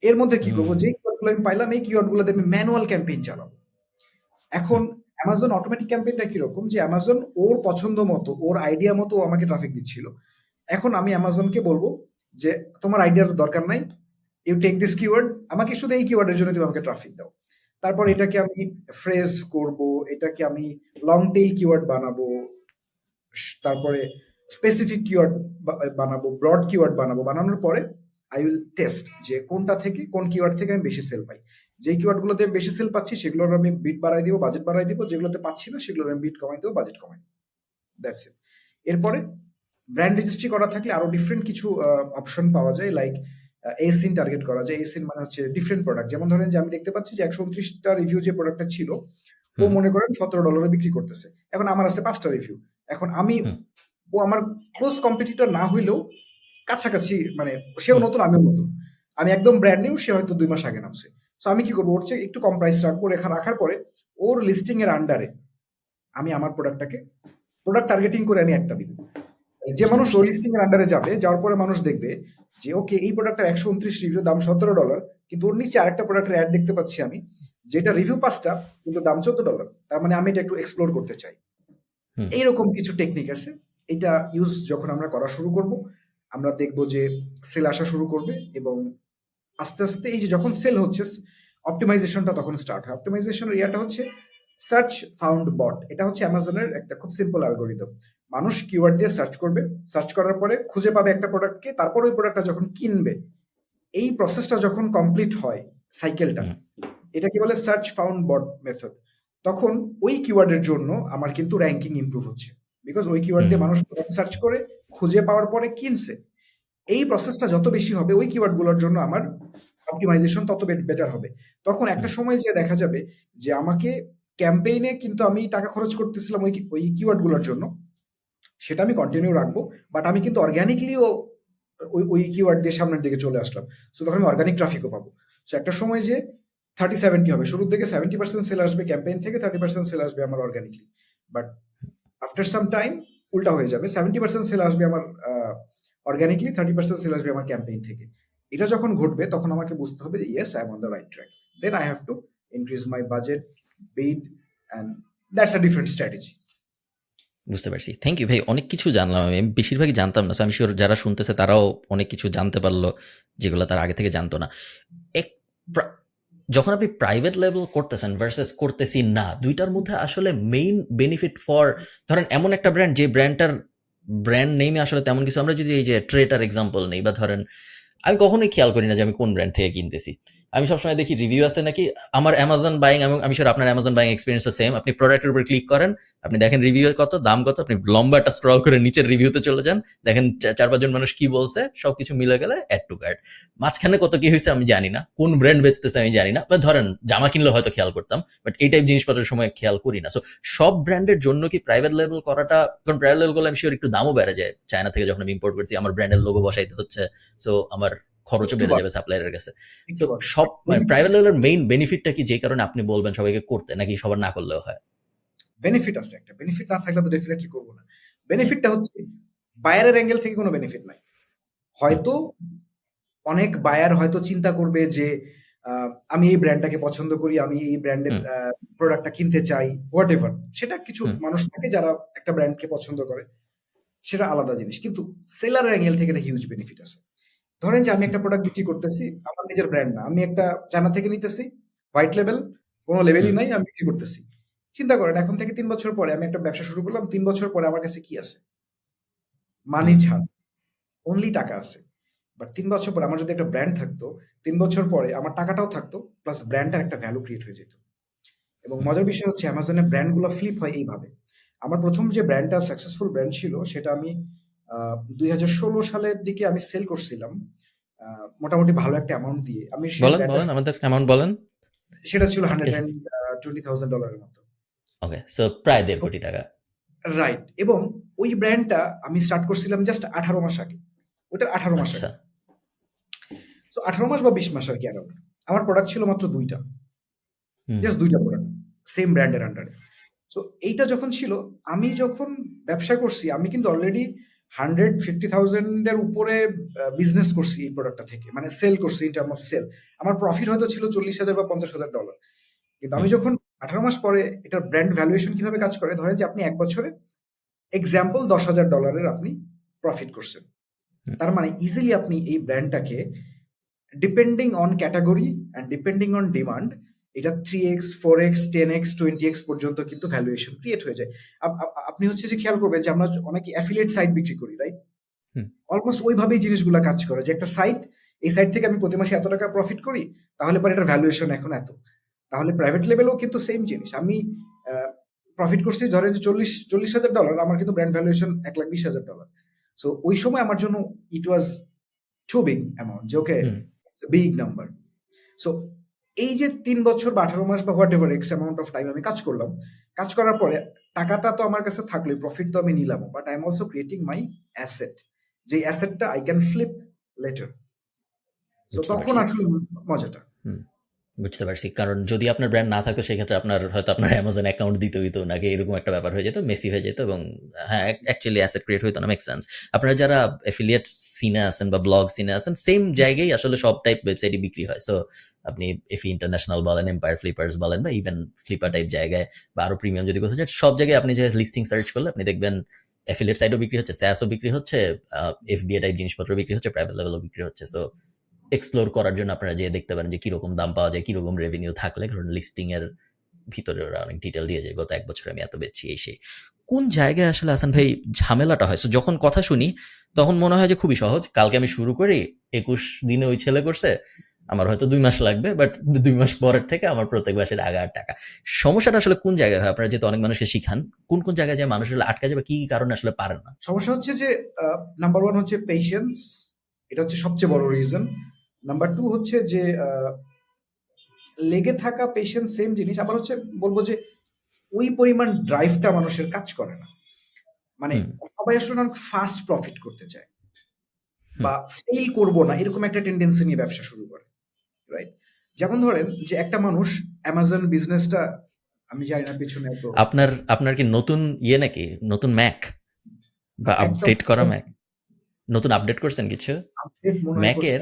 এর মধ্যে কি করবো, যে কিওয়ার্ডগুলো আমি পাইলাম, এই কিওয়ার্ডগুলোতে আমি ম্যানুয়াল ক্যাম্পেইন চালাবো। এখন অ্যামাজন অটোমেটিক ক্যাম্পেইনটা কিরকম, যে অ্যামাজন ওর পছন্দ মতো, ওর আইডিয়া মতো আমাকে ট্রাফিক দিচ্ছিল। এখন আমি অ্যামাজনকে বলবো যে তোমার আইডিয়ার দরকার নাই, ইউ টেক দিস কিওয়ার্ড, আমাকে শুধু এই কিওয়ার্ডের জন্য তুমি আমাকে ট্রাফিক দাও। তারপর এটাকে আমি ফ্রেজ করব, এটাকে আমি লং টেইল কিওয়ার্ড বানাবো, তারপরে স্পেসিফিক কিওয়ার্ড বানাবো, ব্রড কিওয়ার্ড বানাবো। বানানোর পরে আই উইল টেস্ট যে কোনটা থেকে, কোন কিওয়ার্ড থেকে আমি বেশি সেল পাই। যে কিওয়ার্ডগুলোতে বেশি সেল পাচ্ছি সেগুলোর আমি বিট বাড়াই দিব, বাজেট বাড়াই দিব, যেগুলোতে পাচ্ছি না সেগুলোর আমি বিট কমাই দেবো, বাজেট কমাই দেবো। That's it. এরপরে ব্র্যান্ড রেজিস্ট্রি করা থাকলে আরো ডিফারেন্ট কিছু অপশন পাওয়া যায়, লাইক এসিন টার্গেট করা যায়। এসিন মানে হচ্ছে ডিফারেন্ট প্রোডাক্ট। যেমন ধরেন যে আমি দেখতে পাচ্ছি যে 129টা রিভিউ যে প্রোডাক্টটা ছিল, ও মনে করেন $17 বিক্রি করতেছে, এখন আমার আছে 5টা রিভিউ। এখন আমি, ও আমার ক্লোজ কম্পিটিটর না হইলেও কাছাকাছি, মানে সেও নতুন আমিও নতুন, আমি একদম ব্র্যান্ড নিউ, সে হয়তো 2 মাস আগে নামছে। সো আমি কি করবো, ওর চেয়ে একটু কম প্রাইস রাখবো, রাখার পরে ওর লিস্টিং এর আন্ডারে আমি আমার প্রোডাক্টটাকে প্রোডাক্ট টার্গেটিং করে আমি একটা দিব। যে মানুষ ওর লিস্টিং এর আন্ডারে যাবে, যাওয়ার পরে মানুষ দেখবে যে ওকে এই প্রোডাক্টের 129 রিভিউ, দাম $17, কিন্তু ওর নিচে আরেকটা প্রোডাক্টের অ্যাড দেখতে পাচ্ছি আমি, যেটা রিভিউ 5টা কিন্তু দাম $14, তার মানে আমি এটা একটু এক্সপ্লোর করতে চাই। এইরকম কিছু টেকনিক আছে। এটা ইউজ যখন আমরা করা শুরু করব, আমরা দেখবো যে সেল আসা শুরু করবে, এবং আস্তে আস্তে এই যে যখন সেল হচ্ছে, অপটিমাইজেশনটা তখন স্টার্ট হয়। অপটিমাইজেশনের ইয়াটা হচ্ছে সার্চ ফাউন্ড বট। এটা হচ্ছে অ্যামাজনের একটা খুব সিম্পল অ্যালগোরিদম। মানুষ কিওয়ার্ড দিয়ে সার্চ করবে, সার্চ করার পরে খুঁজে পাবে একটা প্রোডাক্টকে, তারপর ওই প্রোডাক্টটা যখন কিনবে, এই প্রসেসটা যখন কমপ্লিট হয়, সাইকেলটা, এটা কি বলে সার্চ ফাউন্ড বট মেথড। তখন ওই কিওয়ার্ডের জন্য আমার কিন্তু র্যাঙ্কিং ইমপ্রুভ হচ্ছে, বিকজ ওই কিওয়ার্ড দিয়ে মানুষ প্রোডাক্ট সার্চ করে খুঁজে পাওয়ার পরে কিনছে। এই প্রসেসটা যত বেশি হবে, ওই কিওয়ার্ডগুলোর জন্য আমার অপটিমাইজেশন তত বেটার হবে। তখন একটা সময় যে দেখা যাবে যে আমাকে ক্যাম্পেইনে কিন্তু আমি টাকা খরচ করতেছিলাম ওই কিওয়ার্ডগুলোর জন্য, সেটা আমি কন্টিনিউ রাখবো, বাট আমি কিন্তু অর্গানিকলিও ওই কিওয়ার্ড দিয়ে সামনের দিকে চলে আসলাম। সো তখন আমি অর্গানিক ট্রাফিকও পাবো। সো একটা সময় যে 30-70 হবে, শুরুর দিকে 70% সেল আসবে ক্যাম্পেইন থেকে, 30% সেল আসবে আমার organically. But after some time উল্টা হয়ে যাবে, 70% সেল আসবে আমার অর্গানিকলি, 30% সেল আসবে আমার ক্যাম্পেইন থেকে। এটা যখন ঘটবে তখন আমাকে বুঝতে হবে যে yes, I am on the right track. Then I have to increase my budget, bid, and that's a different strategy. বুঝতে পারছি। থ্যাংক ইউ ভাই। অনেক কিছু জানলাম আমি। বেশিরভাগই জানতাম না। সো আমি শিওর যারা শুনতেছে তারাও অনেক কিছু জানতে পারলো, যেগুলো তারা আগে থেকে জানতো না। যখন আপনি প্রাইভেট লেভেল করতেছেন ভার্সেস করতেছি না, দুইটার মধ্যে আসলে মেইন বেনিফিট ফর, ধরেন এমন একটা ব্র্যান্ড যে ব্র্যান্ডটার ব্র্যান্ড নেমে আসলে তেমন কিছু, আমরা যদি এই যে ট্রেটার এক্সাম্পল নেই, বা ধরেন আমি কখনোই খেয়াল করি না যে আমি কোন ব্র্যান্ড থেকে কিনতেছি, আমি সবসময় দেখি রিভিউ আছে নাকি আমার অ্যামাজন বাইং, এবং আমি শিওর আপনার অ্যামাজন বাইং এক্সপিরিয়েন্স সেম। আপনি প্রোডাক্টের উপর ক্লিক করেন, আপনি দেখেন রিভিউ কত, দাম কত, আপনি লম্বা একটা স্ক্রল করে নিচের রিভিউতে চলে যান, দেখেন 4-5 জন মানুষ কি বলছে, সবকিছু মিলে গেলে অ্যাড টু কার্ট। মাঝখানে কত কি হয়েছে আমি জানি না, কোন ব্র্যান্ড বেচতেছে আমি জানি না, বা ধরেন জামা কিনলে হয়তো খেয়াল করতাম, বাট এই টাইপ জিনিসপত্রের সময় খেয়াল করি না। সো সব ব্র্যান্ডের জন্য কি প্রাইভেট লেভেল করাটা, কারণ প্রাইভেট লেভেল করলে আমি শিওর একটু দামও বেড়ে যায়, চায়না থেকে যখন আমি ইম্পোর্ট করছি আমার ব্র্যান্ডের লোগো বসাইতে হচ্ছে, সো আমার খরচও একটু বেড়ে বাড়ে, যাবে সাপ্লায়ারের কাছে। একটু তো বাড়ে। সব মানে বেনিফিট প্রাইভেট লেভেলের মেইন বেনিফিটটা কি, যে কারণে আপনি বলবেন সবাইকে করতে, নাকি সবার না করলেও হয়? বেনিফিট আছে একটা। বেনিফিট না থাকলে তো ডেফিনিটলি করব না। বেনিফিটটা হচ্ছে বায়ারের অ্যাঙ্গেল থেকে কোনো বেনিফিট নাই। হুম, হয়তো অনেক বায়ার হয়তো চিন্তা করবে যে আমি এই ব্র্যান্ডটাকে পছন্দ করি, আমি এই ব্র্যান্ডের হুম, প্রোডাক্টটা কিনতে চাই, হোয়াটএভার। সেটা কিছু হুম, মানুষ থাকে যারা একটা ব্র্যান্ডকে পছন্দ করে। সেটা আলাদা জিনিস। কিন্তু সেলারের অ্যাঙ্গেল থেকে একটা হিউজ বেনিফিট আছে। ধরেন যে আমি হুম, একটা প্রোডাক্ট বিক্রি করতেছি, আমার নিজের ব্র্যান্ড না। আমি একটা চায়না থেকে নিতেছি, হোয়াইট লেভেল, কোনো লেভেলই হুম, নাই, আমি বিক্রি করতেছি। চিন্তা করেন এখন থেকে ৩ বছর পরে আমি একটা ব্যবসা শুরু করলাম। ৩ বছর পরে আমার কাছে কি আছে? মানি হুম, ছাড়া। অনলি টাকা আছে। বাট ৩ বছর পরে আমার যদি একটা ব্র্যান্ড থাকতো, ৩ বছর পরে আমার টাকাটাও থাকতো, প্লাস ব্র্যান্ডটার একটা ভ্যালু ক্রিয়েট হয়ে যেত। এবং হুম। মজার বিষয় হচ্ছে অ্যামাজনের ব্র্যান্ডগুলো ফ্লিপ হয় এইভাবে। আমার ১ম যে ব্র্যান্ডটা সাকসেসফুল ব্র্যান্ড ছিল সেটা আমি ২০১৬ সালের দিকে আমি সেল করছিলাম। আ মোটামুটি ভালো একটা অ্যামাউন্ট দিয়ে। আমি সেই বলেন, ব্র্যান্ডটা বলেন, আমাদের অ্যামাউন্ট বলেন। সেটা ছিল কি? $120,000 এর মতো। ওকে, সো প্রায় ১.৫ সো কোটি টাকা। রাইট, এবং ওই ব্র্যান্ডটা আমি স্টার্ট করছিলাম জাস্ট ১৮ মাস আগে। ওইটার ১৮ মাস আচ্ছা। আগে। সো ১৮ মাস বা ২০ মাস আরকি অ্যারাউন্ড। আমার প্রোডাক্ট ছিল মাত্র ২ টা। হুম, জাস্ট ২ টা প্রোডাক্ট। সেম ব্র্যান্ডের আন্ডারে। সো এইটা যখন ছিল, আমি যখন ব্যবসা করছি, আমি কিন্তু অলরেডি 150,000 এর উপরে বিজনেস করছি এই প্রোডাক্টটা থেকে। মানে সেল করছি ইন টার্ম অফ সেল। আমার প্রফিট হয়তো ছিল $40,000 বা $50,000। কিন্তু আমি হুম, যখন ১৮ মাস পরে এটার ব্র্যান্ড ভ্যালুয়েশন কিভাবে কাজ করে? ধরেন যে আপনি ১ বছরে এক্সাম্পল $10,000 এর আপনি প্রফিট করছেন। হুম। তার মানে ইজিলি আপনি এই ব্র্যান্ডটাকে depending on category and depending on demand, এটা 3x, 4x, 10x, 20x পর্যন্ত কিন্তু ভ্যালুয়েশন ক্রিয়েট হয়ে যায়। আপনি হচ্ছে যে খেয়াল করবেন যে আমরা অনেকে অ্যাফিলিয়েট সাইট বিক্রি করি, রাইট? হুম, অলমোস্ট ওইভাবেই জিনিসগুলা কাজ করে যে একটা সাইট, এই সাইট থেকে আমি প্রতি মাসে এত টাকা প্রফিট করি, তাহলে পরে এটার ভ্যালুয়েশন এখন এত। তাহলে প্রাইভেট লেভেলেও কিন্তু সেম জিনিস। আমি আ প্রফিট করছি ধরেন যে $40,000, আমার কিন্তু ব্র্যান্ড ভ্যালুয়েশন $1,20,000। সো ওই সময় আমার জন্য it was too big amount যে okay, hmm. It's a big number. So এই যে ৩ বছর বা ১৮ মাস বা whatever X amount of time আমি কাজ করলাম। কাজ করার পরে টাকাটা তো আমার কাছে থাকলোই, প্রফিট তো আমি নিলামও। But I am also creating my asset. যে অ্যাসেটটা I can flip later. So বুঝতে তখন পারছি। আসলে মজাটা। হুম, বুঝতে পারছি। কারণ যদি আপনার ব্র্যান্ড না থাকতো সেক্ষেত্রে আপনার হয়তো আপনার Amazon অ্যাকাউন্ট দিতে হইতো নাকি, এরকম একটা ব্যাপার হয়ে যেত, মেসি হয়ে যেত, এবং হ্যাঁ, অ্যাকচুয়ালি অ্যাসেট ক্রিয়েট হইতো না, মেক সেন্স। আপনারা যারা এফিলিয়েট সিনে আছেন বা ব্লগ সিনে আছেন, সেম জায়গায় আসলে সব টাইপ ওয়েবসাইটই বিক্রি হয়। সো আপনি এফি ইন্টারন্যাশনাল বলেন, এম্পায়ার ফ্লিপার্স বলেন, বা ইভেন ফ্লিপার টাইপ জায়গায়, বা আরো প্রিমিয়াম যদি কোথাও যান, সব জায়গায় আপনি যে লিস্টিং সার্চ করলে আপনি দেখবেন এফিলিয়েট সাইটও বিক্রি হচ্ছে, SaaS ও বিক্রি হচ্ছে, এফবিএ টাইপ জিনিসপত্র বিক্রি হচ্ছে, প্রাইভেট লেভেলও বিক্রি হচ্ছে। সো এক্সপ্লোর করার জন্য আপনারা যেয়ে দেখতে পারেন যে কিরকম দাম পাওয়া যায়, কিরকম রেভিনিউ থাকলে, কারণ লিস্টিং এর ভিতরে ওরা অনেক ডিটেল দিয়ে যায়, গত ১ বছরে আমি এত বেচছি এই সেই। কোন জায়গায় আসলে হাসান ভাই ঝামেলাটা হয়? সো যখন কথা শুনি তখন মনে হয় যে খুবই সহজ। কালকে আমি শুরু করি, ২১ দিনে ওই ছেলে করছে। আমার হয়তো ২ মাস লাগবে, বাট ২ মাস পরের থেকে আমার প্রত্যেক মাসের আগার টাকা। সমস্যাটা আসলে কোন জায়গায় হয়? আপনারা যেহেতু অনেক মানুষকে শিখান, কোন জায়গায় যায় মানুষ আসলে আটকা যায়, বা কি কারণে আসলে পারেন না? সমস্যা হচ্ছে যে নাম্বার 1 হচ্ছে পেশেন্স। এটা হচ্ছে সবচেয়ে বড় রিজন। নাম্বার 2 হচ্ছে যে লেগে থাকা, পেশেন্স সেম জিনিস। আবার হচ্ছে বলব যে ওই পরিমাণ ড্রাইভটা মানুষের কাজ করে না। মানে হুম, সবাই আসলে অনেক ফাস্ট প্রফিট করতে চায় হুম। বা ফেইল করব না এরকম একটা টেনডেন্সি নিয়ে ব্যবসা শুরু করে, রাইট? যেমন ধরেন যে একটা মানুষ অ্যামাজন বিজনেসটা, আমি জানি না পিছনে এত আপনার কি নতুন নাকি? নতুন ম্যাক? বা একটা আপডেট করা ম্যাক? নতুন আপডেট করছেন কিছু? আপডেট মনে হয় করছে। ম্যাকের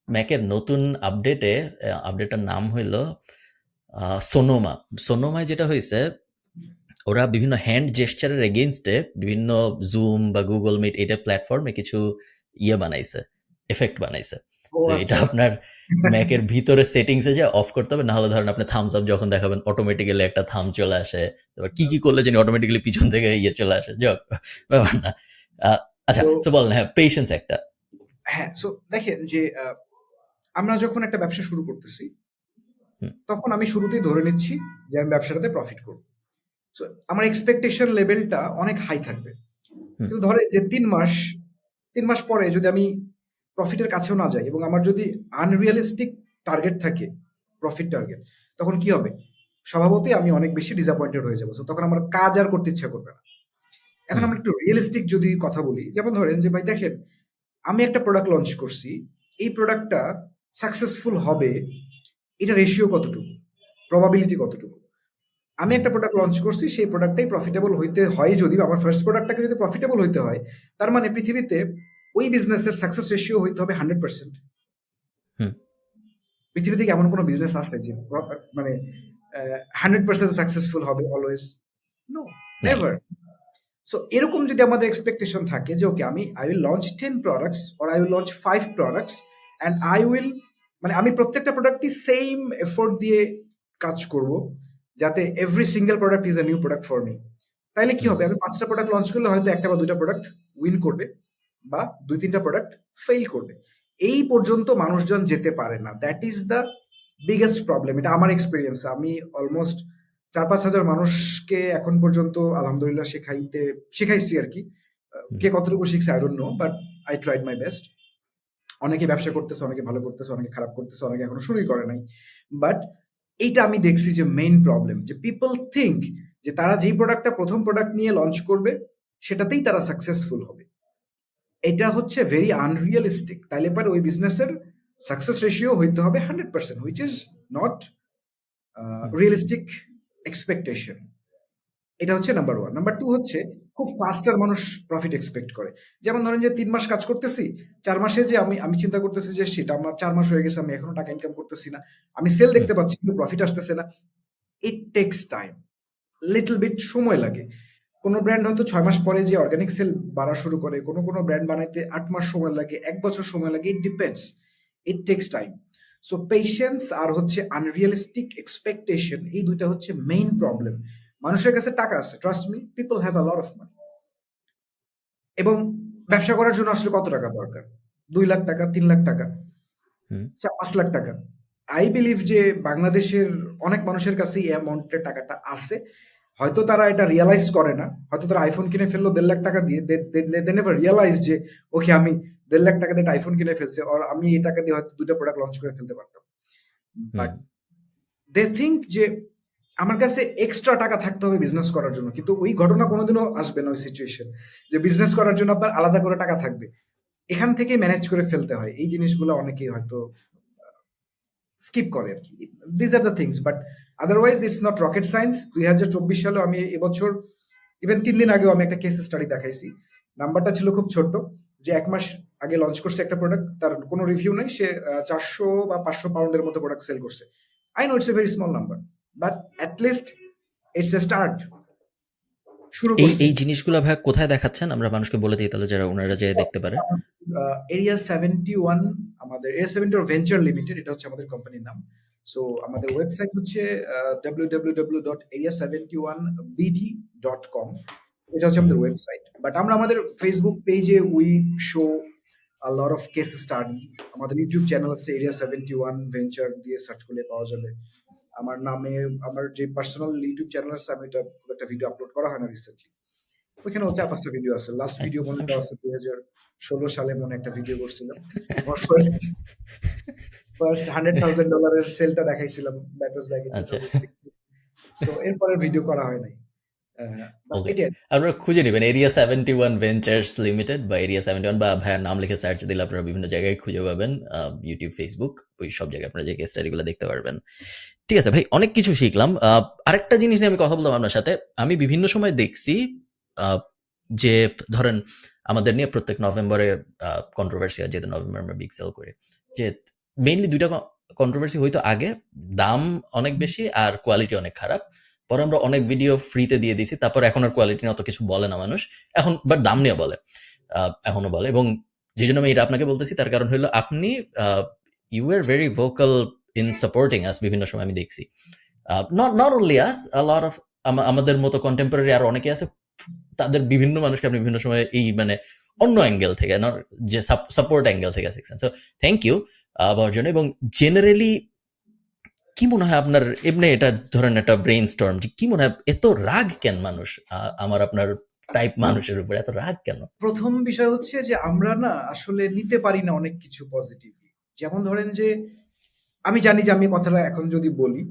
ম্যাকের নতুন আপডেটে, আপডেটের নাম হইল সোনোমা। সোনোমায় যেটা হয়েছে, ওরা বিভিন্ন হ্যান্ড জেস্চারের এগেইনস্টে বিভিন্ন জুম বা গুগল মিট এটা প্ল্যাটফর্মে কিছু বানাইছে, এফেক্ট বানাইছে। ও তো এটা আচ্ছা। আপনার ম্যাকের ভিতরে সেটিংসে যে অফ করতে হবে, না হলে ধরেন আপনি থামস আপ যখন দেখাবেন অটোমেটিক্যালি একটা থাম চলে আসে। তারপর কি করলে জানি অটোমেটিক্যালি পিছন থেকে চলে আসে, যাক ব্যাপার না। আচ্ছা, তো তো বলেন, হ্যাঁ, পেশেন্স একটা। হ্যাঁ, সো দেখেন যে আমরা যখন একটা ব্যবসা শুরু করতেছি, হুম, তখন আমি শুরুতেই ধরে নিচ্ছি যে আমি ব্যবসাটাতে প্রফিট করব। সো আমার এক্সপেকটেশন লেভেলটা অনেক হাই থাকবে। হুম, কিন্তু ধরেন যে ৩ মাস পরে যদি আমি প্রফিটের কাছেও না যাই এবং আমার যদি আনরিয়ালিস্টিক টার্গেট থাকে, প্রফিট টার্গেট, তখন কি হবে? স্বভাবতই আমি অনেক বেশি ডিসঅ্যাপয়েন্টেড হয়ে যাবো। সো তখন আমার কাজ আর করতে ইচ্ছা করবে না। এখন হুম, আমরা একটু রিয়ালিস্টিক যদি কথা বলি, যেমন ধরেন যে ভাই দেখেন, আমি একটা প্রোডাক্ট লঞ্চ করছি। এই প্রোডাক্টটা সাকসেসফুল হবে, এটা রেশিও কতটুকু? প্রবাবিলিটি কতটুকু? আমি হুম, একটা প্রোডাক্ট লঞ্চ করছি, সেই প্রোডাক্টটাই প্রফিটেবল হইতে হয় যদি, আমার ফার্স্ট প্রোডাক্টটাকে যদি প্রফিটেবল হইতে হয়, তার মানে পৃথিবীতে ওই বিজনেসের সাকসেস রেশিও হইতে হবে 100%। হুম, পৃথিবীতে কি এমন কোনো বিজনেস আছে যে মানে 100% সাকসেসফুল হবে অলওয়েজ? নো, নাই। নেভার। সো এরকম যদি আমাদের এক্সপেকটেশন থাকে যে ওকে আমি I will launch 10 products or I will launch 5 products and I will, মানে আমি প্রত্যেকটা প্রোডাক্টই সেম এফোর্ট দিয়ে কাজ করব, যাতে every single product is a new product for me. তাইলে কি হুম, হবে? আমি ৫টা প্রোডাক্ট লঞ্চ করলে হয়তো ১টা বা ২টা প্রোডাক্ট উইন করবে বা ২-৩টা প্রোডাক্ট ফেইল করবে। এই পর্যন্ত মানুষজন যেতে পারে না। That is the biggest problem. এটা আমার এক্সপেরিয়েন্স। আমি অলমোস্ট ৪-৫ হাজার মানুষকে এখন পর্যন্ত আলহামদুলিল্লাহ শিখাইছি আরকি। হুম, কে কতটুকু শিখছে I don't know, but I tried my best. অনেকে ব্যবসা করতেছে, অনেকে ভালো করতেছে, অনেকে খারাপ করতেছে, অনেকে এখনো শুরুই করে নাই। বাট এইটা আমি দেখছি যে মেইন প্রবলেম, যে পিপল থিংক যে তারা যেই প্রোডাক্টটা ১ম প্রোডাক্ট নিয়ে লঞ্চ করবে, সেটাতেই তারা সাকসেসফুল হবে। এটা হচ্ছে ভেরি আনরিয়ালিস্টিক। তাইলে পরে ওই বিজনেসের সাকসেস রেশিও হইতে হবে 100%, which is not hmm, realistic expectation. এটা হচ্ছে নাম্বার 1। নাম্বার 2 হচ্ছে খুব ফাস্টার মানুষ প্রফিট এক্সপেক্ট করে। যেমন ধরেন যে ৩ মাস কাজ করতেছি, ৪ মাসে যে আমি আমি চিন্তা করতেছি যে শিট, আমার ৪ মাস হয়ে গেছে, আমি এখনো টাকা ইনকাম করতেছি না। আমি সেল হুম, দেখতে পাচ্ছি কিন্তু প্রফিট আসতেছে না। It takes time. Little bit সময় লাগে। কোন ব্র্যান্ড হয়তো ৬ মাস পরে যে অর্গানিক সেল বাড়া শুরু করে, কোন ব্র্যান্ড বানাইতে ৮ মাস সময় লাগে, ১ বছর সময় লাগে। It depends. It takes time. So patience আর হচ্ছে আনরিয়ালিস্টিক এক্সপেকটেশন, এই ২ টা হচ্ছে মেইন প্রবলেম। মানুষের কাছে টাকা আছে। Trust me, people have a lot of মানি। এবং ব্যবসা করার জন্য আসলে কত টাকা দরকার? ৳২,০০,০০০, ৳৩,০০,০০০, হুম, ৳৫,০০,০০০। আই বিলিভ যে বাংলাদেশের অনেক মানুষের কাছেই এই অ্যামাউন্টের টাকাটা আছে। হয়তো তারা এটা রিয়ালাইজ করে না। হয়তো তারা আইফোন কিনে ফেললো ৳১,৫০,০০০ দিয়ে। দে নেভার রিয়ালাইজ যে ওকে আমি ৳১,৫০,০০০ দিয়ে একটা আইফোন কিনে ফেলছি, অর আমি এই টাকা দিয়ে হয়তো ২ টা প্রোডাক্ট লঞ্চ করে ফেলতে পারতাম। হুম, বাট দে থিংক যে আমার কাছে এক্সট্রা টাকা থাকতে হবে বিজনেস করার জন্য। কিন্তু ওই ঘটনা কোনদিনও আসবে না, ওই সিচুয়েশন। যে বিজনেস করার জন্য আপনার আলাদা করে টাকা থাকবে। এখান থেকেই ম্যানেজ করে ফেলতে হয়। এই জিনিসগুলো অনেকেই হয়তো স্কিপ করে আরকি। This are the things, but otherwise it's not rocket science. ২০২৪ সালেও আমি এবছর, ইভেন ৩ দিন আগেও আমি একটা কেস স্টাডি দেখাইছি। নাম্বারটা ছিল খুব ছোট্ট, যে ১ মাস আগে লঞ্চ করছে একটা প্রোডাক্ট, তার কোনো রিভিউ নাই। সে ৪০০ বা ৫০০ পাউন্ডের মতো প্রোডাক্ট সেল করছে। I know it's a very small number, but at least it's a start. শুরু করছে। এই জিনিসগুলা ভাইয়া কোথায় দেখাচ্ছেন? আমরা মানুষকে বলে দিই তাহলে যারা ওনারা যেয়ে দেখতে পারে। এরিয়া 71, আমাদের এরিয়া 71 ভেঞ্চার লিমিটেড, এটা হচ্ছে আমাদের কোম্পানির নাম। সো আমাদের ওকে। ওয়েবসাইট হচ্ছে www.area71bd.com। এটা হচ্ছে হুম, আমাদের ওয়েবসাইট। বাট আমরা আমাদের ফেসবুক পেজে we show a lot of case study. আমাদের ইউটিউব চ্যানেল আছে, এরিয়া 71 ভেঞ্চার দিয়ে সার্চ করলে পাওয়া যাবে। আমার নামে আমার যে পার্সোনাল ইউটিউব চ্যানেল আছে, আমি এটা খুব একটা ভিডিও আপলোড করা হয় না রিসেন্টলি। ওইখানেও ওকে। ৪-৫ টা ভিডিও আছে। লাস্ট হ্যাঁ, ভিডিও মনে I'm করা sure. আছে ২০১৬ সালে মনে একটা ভিডিও করছিলাম। আমার ফার্স্ট $100,000 এর সেলটা দেখাইছিলাম। দ্যাট ওয়াজ লাইক ইন আচ্ছা। 2016। সো এরপরে ভিডিও করা হয় নাই। বাট ওকে। এটাই। আপনারা খুঁজে নিবেন এরিয়া 71 ভেঞ্চার্স লিমিটেড বা এরিয়া 71 বা ভাইয়ার নাম লিখে সার্চ দিলে আপনারা বিভিন্ন জায়গায় খুঁজে পাবেন। ইউটিউব, ফেসবুক, ওই সব জায়গায় আপনারা যে কেস স্টাডি গুলো দেখতে পারবেন। ঠিক আছে ভাই, অনেক কিছু শিখলাম। আরেকটা জিনিস নিয়ে আমি কথা বললাম আপনার সাথে। আমি বিভিন্ন সময় দেখছি আ যে ধরেন আমাদের নিয়ে প্রত্যেক নভেম্বরে কন্ট্রোভার্সি হয়, যেহেতু নভেম্বর আমরা বিগ সেল করি। যে মেইনলি ২ টা কন্ট্রোভার্সি হইতো আগে। দাম অনেক বেশি আর কোয়ালিটি অনেক খারাপ। পরে আমরা অনেক ভিডিও ফ্রিতে দিয়ে দিছি। তারপর এখন আর কোয়ালিটি নিয়ে অত কিছু বলে না মানুষ। এখন বাট দাম নিয়ে বলে। আ এখনো বলে এবং যেজন্য আমি এটা আপনাকে বলতেছি তার কারণ হইলো আপনি uh you were very vocal in supporting us বিভিন্ন সময় আমি দেখছি। Not only us, a lot of আমাদের মতো কন্টেম্পোরারি আরো অনেকে আছে। তাদের বিভিন্ন মানুষকে আপনি বিভিন্ন সময় এই মানে অন্য অ্যাঙ্গেল থেকে যে সাপোর্ট অ্যাঙ্গেল থেকে শিখছেন। So thank you. পাওয়ার জন্য। এবং জেনারেলি কি মনে হয় আপনার, এমনি এটা ধরেন একটা ব্রেইন স্টর্ম, যে কি মনে হয় এত রাগ কেন মানুষ, আমার আপনার টাইপ মানুষের উপর এত রাগ কেন? প্রথম বিষয় হচ্ছে যে আমরা না আসলে নিতে পারি না অনেক কিছু পজিটিভলি। যেমন ধরেন যে আমি জানি যে আমি কথাটা এখন যদি বলি,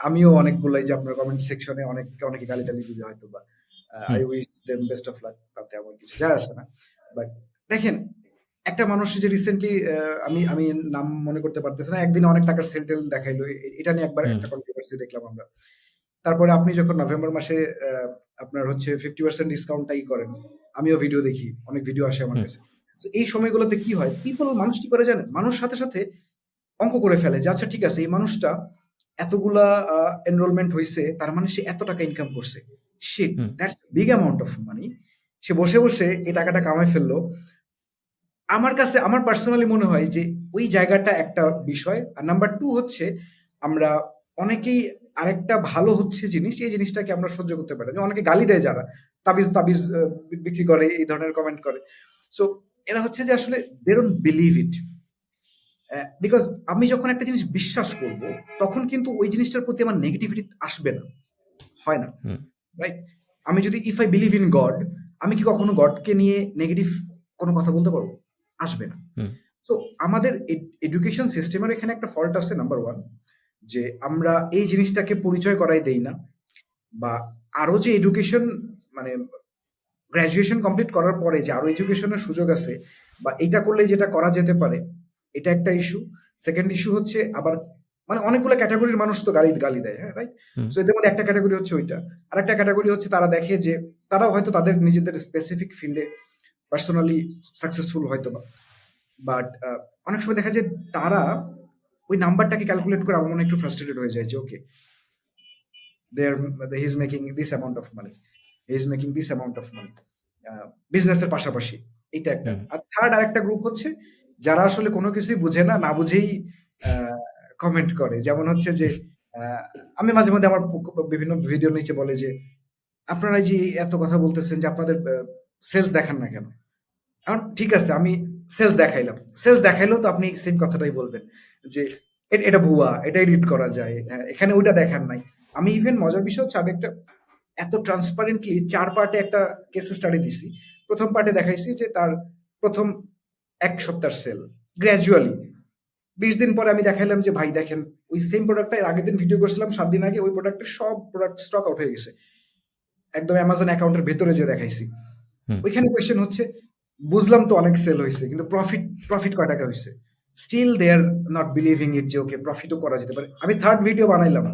আমিও অনেকগুলাই যে আপনার কমেন্ট সেকশনে অনেকে গালিটালি দিবে হয়তোবা। হুম, I wish them best of luck, তাতে আমার কিছু যায় আসে না। বাট দেখেন, একটা মানুষ যে রিসেন্টলি আমি আমি নাম মনে করতে পারতেছি না। একদিন অনেক টাকার সেল-টেল দেখাইলো। এটা নিয়ে একবার হুম, একটা কন্ট্রোভার্সি দেখলাম আমরা। তারপরে আপনি যখন নভেম্বর মাসে আপনার হচ্ছে 50% ডিসকাউন্টটাই করেন। আমিও ভিডিও দেখি। অনেক ভিডিও আসে আমার হুম, কাছে। তো এই সময়গুলোতে কি হয়? মানুষ কি করে জানেন? মানুষ সাথে, সাথে অঙ্ক করে ফেলে যে আচ্ছা ঠিক আছে এই মানুষটা এতগুলা এনরোলমেন্ট হইছে, তার মানে সে এত টাকা ইনকাম করছে। Shit! Hmm, that's big amount of money. সে বসে, বসে এই টাকাটা কামায় ফেললো। আমার কাছে আমার পার্সোনালি মনে হয় যে ওই জায়গাটা একটা বিষয়। আর নাম্বার 2 হচ্ছে আমরা অনেকেই আরেকটা ভালো হচ্ছে জিনিস, এই জিনিসটাকে আমরা সহ্য করতে পারি না। যে অনেকে গালি দেয় যারা, তাবিজ বিক্রি করে, এই ধরনের কমেন্ট করে। সো এরা হচ্ছে যে আসলে they don't believe it। Because আমি যখন একটা জিনিস বিশ্বাস করব, তখন কিন্তু ওই জিনিসটার প্রতি আমার নেগেটিভিটি আসবে না। হয় না। হুম, রাইট? আমি যদি if I believe in god, আমি কি কখনো গডকে নিয়ে নেগেটিভ কোনো কথা বলতে পারবো? আসবে না। হুম, সো আমাদের এডুকেশন সিস্টেমের এখানে একটা ফল্ট আছে নাম্বার 1, যে আমরা এই জিনিসটাকে পরিচয় করাই দেই না, বা আরো যে এডুকেশন মানে গ্র্যাজুয়েশন কমপ্লিট করার পরে যে আরো এডুকেশনের সুযোগ আছে বা এইটা করলে যেটা করা যেতে পারে, এটা একটা ইস্যু। সেকেন্ড ইস্যু হচ্ছে আবার মানে অনেকগুলো ক্যাটাগরির মানুষ তো গালি গালি দেয়, হ্যাঁ, রাইট? হুম, সো এদের মধ্যে একটা ক্যাটাগরি হচ্ছে ওইটা। আর একটা ক্যাটাগরি হচ্ছে তারা দেখে যে তারাও হয়তো তাদের নিজেদের স্পেসিফিক ফিল্ডে পার্সোনালি সাকসেসফুল হয়তো বা, বাট অনেক সময় দেখা যায় তারা ওই নাম্বারটাকে ক্যালকুলেট করে আমার মনে হয় একটু ফ্রাস্ট্রেটেড হয়ে যায় যে ওকে, they're he is making this amount of money, he is making this amount of money বিজনেসের পাশাপাশি। এটা একটা। হুম, আর থার্ড আরেকটা গ্রুপ হচ্ছে যারা আসলে কোনো কিছুই বুঝে না, না বুঝেই কমেন্ট করে। যেমন হচ্ছে যে আহ, আমি মাঝে মধ্যে আমার বিভিন্ন ভিডিও নিচে বলে যে আপনারা এই যে এত কথা বলতেছেন যে আপনাদের সেলস দেখান না কেন? এখন ঠিক আছে আমি সেলস দেখাইলাম। সেলস দেখাইলেও তো আপনি সেম কথাটাই বলবেন যে এটা ভুয়া, এটা এডিট করা যায়। এখানে ওইটা দেখার নাই। আমি ইভেন মজার বিষয় হচ্ছে আমি একটা এত ট্রান্সপারেন্টলি ৪ পার্টে একটা কেস স্টাডি দিছি। ১ম পার্টে দেখাইছি যে তার ১ম ১ সপ্তাহের সেল। গ্র্যাজুয়ালি ২০ দিন পরে আমি দেখাইলাম যে ভাই দেখেন ওই সেম প্রোডাক্টটা এর আগের দিন ভিডিও করছিলাম ৭ দিন আগে, ওই প্রোডাক্টের সব প্রোডাক্ট স্টক আউট হয়ে গেছে। একদম অ্যামাজন অ্যাকাউন্টের ভেতরে যেয়ে দেখাইছি। হুম, ওইখানে কোয়েশ্চেন হচ্ছে বুঝলাম তো অনেক সেল হয়েছে কিন্তু প্রফিট কয় টাকা হয়েছে? Still they are not believing it যে ওকে প্রফিটও করা যেতে পারে। আমি থার্ড ভিডিও বানাইলাম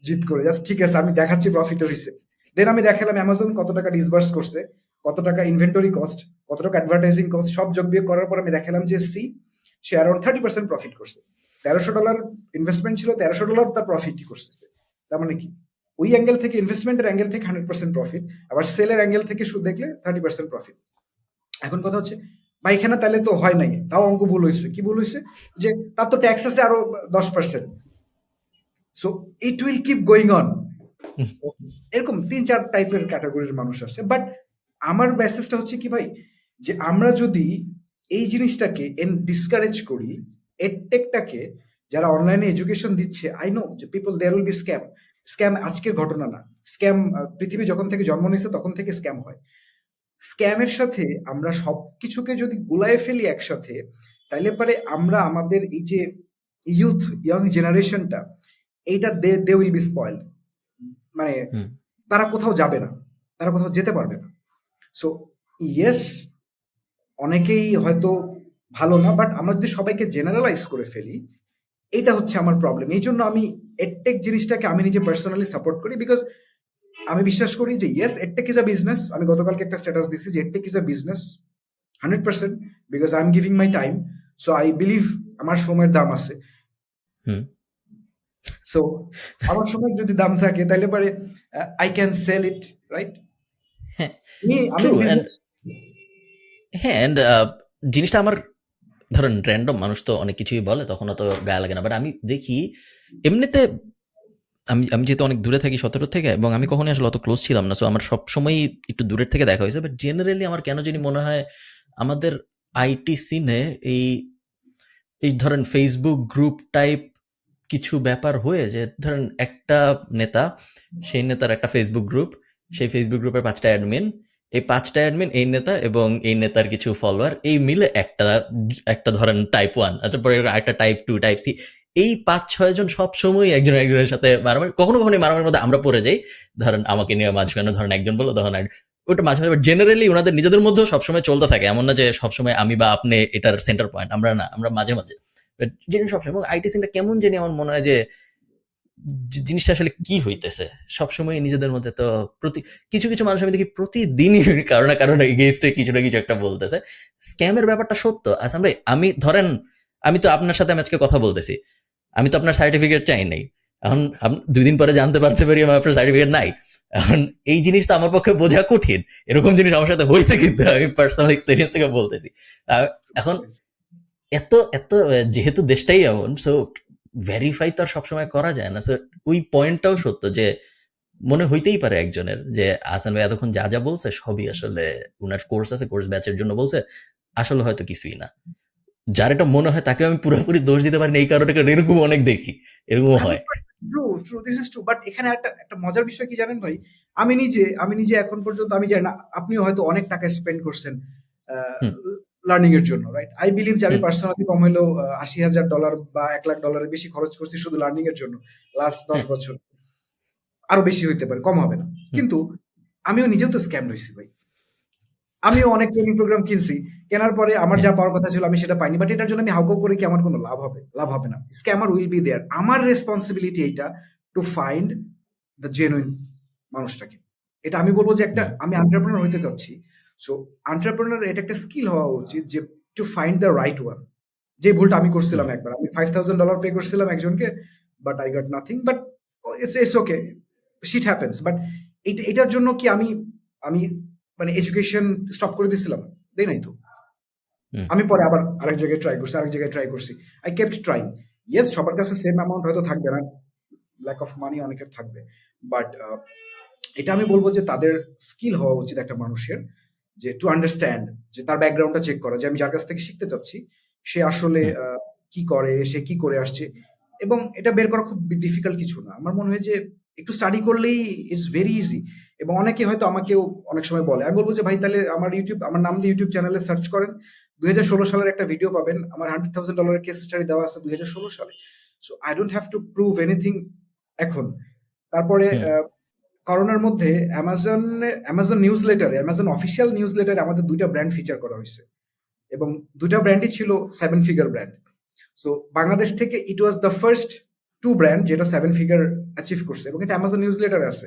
জিদ করে, জাস্ট ঠিক আছে আমি দেখাচ্ছি প্রফিটও হয়েছে। দেন আমি দেখালাম অ্যামাজন কত টাকা ডিসবার্স করছে, কত টাকা ইনভেন্টরি কস্ট, কত টাকা অ্যাডভার্টাইজিং কস্ট, সব যোগ বিয়োগ করার পর আমি দেখালাম যে সে অ্যারাউন্ড 30% প্রফিট করছে। $১৩০০ ইনভেস্টমেন্ট ছিল, $১৩০০ তার প্রফিটই করছে। তার মানে কি ওই অ্যাঙ্গেল থেকে, ইনভেস্টমেন্টের অ্যাঙ্গেল থেকে 100% প্রফিট, আবার সেলের অ্যাঙ্গেল থেকে দেখলে 30% প্রফিট। এখন কথা হচ্ছে ভাই এখানে তাহলে তো হয় নাই, তাও অঙ্ক ভুল হয়েছে। কি ভুল হয়েছে? যে তার তো ট্যাক্স আছে আরো 10%। So it will keep going on. Hmm, এরকম ৩-৪ টাইপের ক্যাটাগরির মানুষ আছে। বাট আমার মেসেজটা হচ্ছে কি ভাই, যে আমরা যদি এই জিনিসটাকে ডিসকারেজ করি, এডটেকটাকে, যারা অনলাইনে এডুকেশন দিচ্ছে, আই নো যে people there will be scam. Scam আজকের ঘটনা না। স্ক্যাম পৃথিবী যখন থেকে জন্ম নিয়েছে তখন থেকে স্ক্যাম হয়। স্ক্যামের সাথে আমরা সবকিছুকে যদি গুলায় ফেলি একসাথে, তাইলে পারে আমরা আমাদের এই যে ইয়াং জেনারেশনটা, এইটা দে উইল বি স্পয়েলড। মানে হুম, তারা কোথাও যাবে না, তারা কোথাও যেতে পারবে না। সো ইয়েস, অনেকেই হয়তো ভালো না, বাট আমরা যদি সবাইকে জেনারেলাইজ করে ফেলি, এইটা হচ্ছে আমার প্রবলেম। এই জন্য আমি এডটেক জিনিসটাকে আমি নিজে পার্সোনালি সাপোর্ট করি, বিকজ আমি বিশ্বাস করি যে yes edtech is a business. আমি গতকালকে একটা স্ট্যাটাস দিছি যে edtech is a business 100%, because I am giving my time. So I believe আমার সময়ের দাম আছে। হুম। সো আমার সময়ের যদি দাম থাকে তাহলে পরে I can sell it, right? হ্যাঁ, আমি ট্রু। And business. হ্যাঁ, অ্যান্ড জিনিসটা আমার, ধরেন র্যান্ডম মানুষ তো অনেক কিছুই বলে, তখন অত গায়ে লাগে না। বাট আমি দেখি এমনিতে, আমি আমি যেহেতু অনেক দূরে থাকি ১৭ থেকে, এবং আমি কখনোই আসলে অত ক্লোজ ছিলাম না। সো আমার সবসময়ই একটু দূরের থেকে দেখা হয়েছে। বাট জেনারেলি আমার কেন জানি মনে হয় আমাদের আইটি সিনে এই এই ধরেন ফেসবুক গ্রুপ টাইপ কিছু ব্যাপার হয়ে যে ধরেন একটা নেতা, সেই নেতার একটা ফেসবুক গ্রুপ, সেই ফেসবুক গ্রুপের ৫টা অ্যাডমিন, এই ৫টা অ্যাডমিন এই নেতা এবং এই নেতার কিছু ফলোয়ার এই মিলে একটা একটা ধরেন টাইপ 1, আচ্ছা পরে একটা টাইপ 2, টাইপ সি, এই ৫-৬ জন সব সময় একজন একজনের সাথে মারামারি, কখনো কখনো এই মারামারির মধ্যে আমরা পড়ে যাই, ধরেন আমাকে নিয়ে মাঝখানে ধরেন একজন বললো তখন ওটা মাঝে মাঝে জেনারেলি ওনাদের নিজেদের মধ্যেও সবসময় চলতে থাকে, এমন না যে সবসময় আমি বা আপনি এটার সেন্টার পয়েন্ট, আমরা না, আমরা মাঝে মাঝে জিনিস সবসময়, এবং আইটি সিনটা কেমন জানি আমার মনে হয় যে জিনিসটা আসলে কি হইতেছে সবসময় নিজেদের মধ্যে, তো প্রতি কিছু কিছু মানুষ আমি দেখি প্রতিদিনই কারো না কারো এগেইনস্টে কিছু না কিছু একটা বলতেছে। স্ক্যামের ব্যাপারটা সত্য আসাম ভাই, আমি ধরেন আমি তো আপনার সাথে আমি আজকে কথা বলতেছি, আমি তো আপনার সার্টিফিকেট চাই নাই, এখন ২ দিন পরে জানতে পারতে পারি আমার আপনার সার্টিফিকেট নাই, এখন এই জিনিসটা আমার পক্ষে বোঝা কঠিন, এরকম জিনিস আমার সাথে হয়েছে কিন্তু আমি পার্সোনাল এক্সপিরিয়েন্স থেকে বলতেছি। এখন এত এত যেহেতু দেশটাই এমন, সো ভেরিফাই তো আর সবসময় করা যায় না, সো ওই পয়েন্টটাও সত্য যে মনে হইতেই পারে একজনের যে আহসান ভাই এতক্ষণ যা যা বলছে সবই আসলে উনার কোর্স আছে, কোর্স ব্যাচের জন্য বলছে, আসলে হয়তো কিছুই না। যার এটা মনে হয় তাকে আমি পুরোপুরি দোষ দিতে পারি না, এই কারণে, কারণ এরকম অনেক দেখি, এরকমও হয়। 100% true, true, this is true. But এখানে একটা মজার বিষয় কি জানেন ভাই? আমি নিজে এখন পর্যন্ত আমি জানি না, আপনিও হয়তো অনেক টাকা স্পেন্ড করছেন হুম, লার্নিং এর জন্য, রাইট? আই বিলিভ যে আমি হুম, পার্সোনালি কম হইলেও $৮০,০০০ বা $১,০০,০০০ বেশি খরচ করছি শুধু লার্নিং এর জন্য লাস্ট ১০ হ্যাঁ, বছর। আরো বেশি হইতে পারে, কম হবে না। হুম, কিন্তু আমিও নিজেও তো স্ক্যাম হইছি ভাই। আমিও অনেক ট্রেনিং প্রোগ্রাম কিনছি। কেনার পরে আমার হ্যাঁ, যা পাওয়ার কথা ছিল আমি সেটা পাইনি। বাট এটার জন্য আমি হাউ করে কি আমার কোনো লাভ হবে? লাভ হবে না। Scammer will be there. আমার রেসপনসিবিলিটি এইটা টু ফাইন্ড দ্য জেনুইন মানুষটাকে। এটা আমি বলব যে হুম, আমি এন্টারপ্রেনার হইতে চাচ্ছি। সো এন্টারপ্রেনার এটা একটা স্কিল হওয়া উচিত যে to find the right one. যে ভুলটা আমি করছিলাম হুম, একবার। আমি $5,000 পে করছিলাম একজনকে, but I got nothing. But it's okay. Shit happens. But এটার জন্য কি আমি আমি মানে এডুকেশন স্টপ করে দিছিলাম? দেই নাই তো। হুম, আমি পরে আবার আরেক জায়গায় ট্রাই করছি, আরেক জায়গায় ট্রাই করছি। I kept trying. ইয়েস, সবার কাছে সেম অ্যামাউন্ট হয়তো থাকবে না। ল্যাক অফ মানি অনেকের থাকবে। বাট এটা আমি বলব যে তাদের স্কিল হওয়া উচিত একটা মানুষের, যে টু আন্ডারস্ট্যান্ড, যে তার ব্যাকগ্রাউন্ডটা চেক করা, যে আমি যার কাছ থেকে শিখতে চাচ্ছি সে আসলে হুম, কি করে, সে কি করে আসছে, এবং এটা বের করা খুব ডিফিকাল্ট কিছু না। আমার মনে হয় যে একটু স্টাডি করলেই ইটস ভেরি ইজি। এবং অনেকে হয়তো আমাকেও অনেক সময় বলে, আমি বলবো যে ভাই তাহলে আমার নাম দিয়ে ইউটিউব চ্যানেলে সার্চ করেন, 2016 সালের একটা ভিডিও পাবেন, আমার $100,000 কেস স্টাডি দেওয়া আছে 2016 সালে। So I don't have to prove anything এখন। তারপরে হুম, করোনার মধ্যে অ্যামাজন নিউজ লেটারে, অ্যামাজন অফিসিয়াল নিউজ লেটারে আমাদের ২টা ব্র্যান্ড ফিচার করা হয়েছে, এবং ২টা ব্র্যান্ডই ছিল 7 ফিগার ব্র্যান্ড। সো বাংলাদেশ থেকে ইট ওয়াজ দ্য ফার্স্ট 2 ব্র্যান্ড যেটা 7 ফিগার অ্যাচিভ করছে, এবং এটা অ্যামাজন নিউজ লেটারে আছে।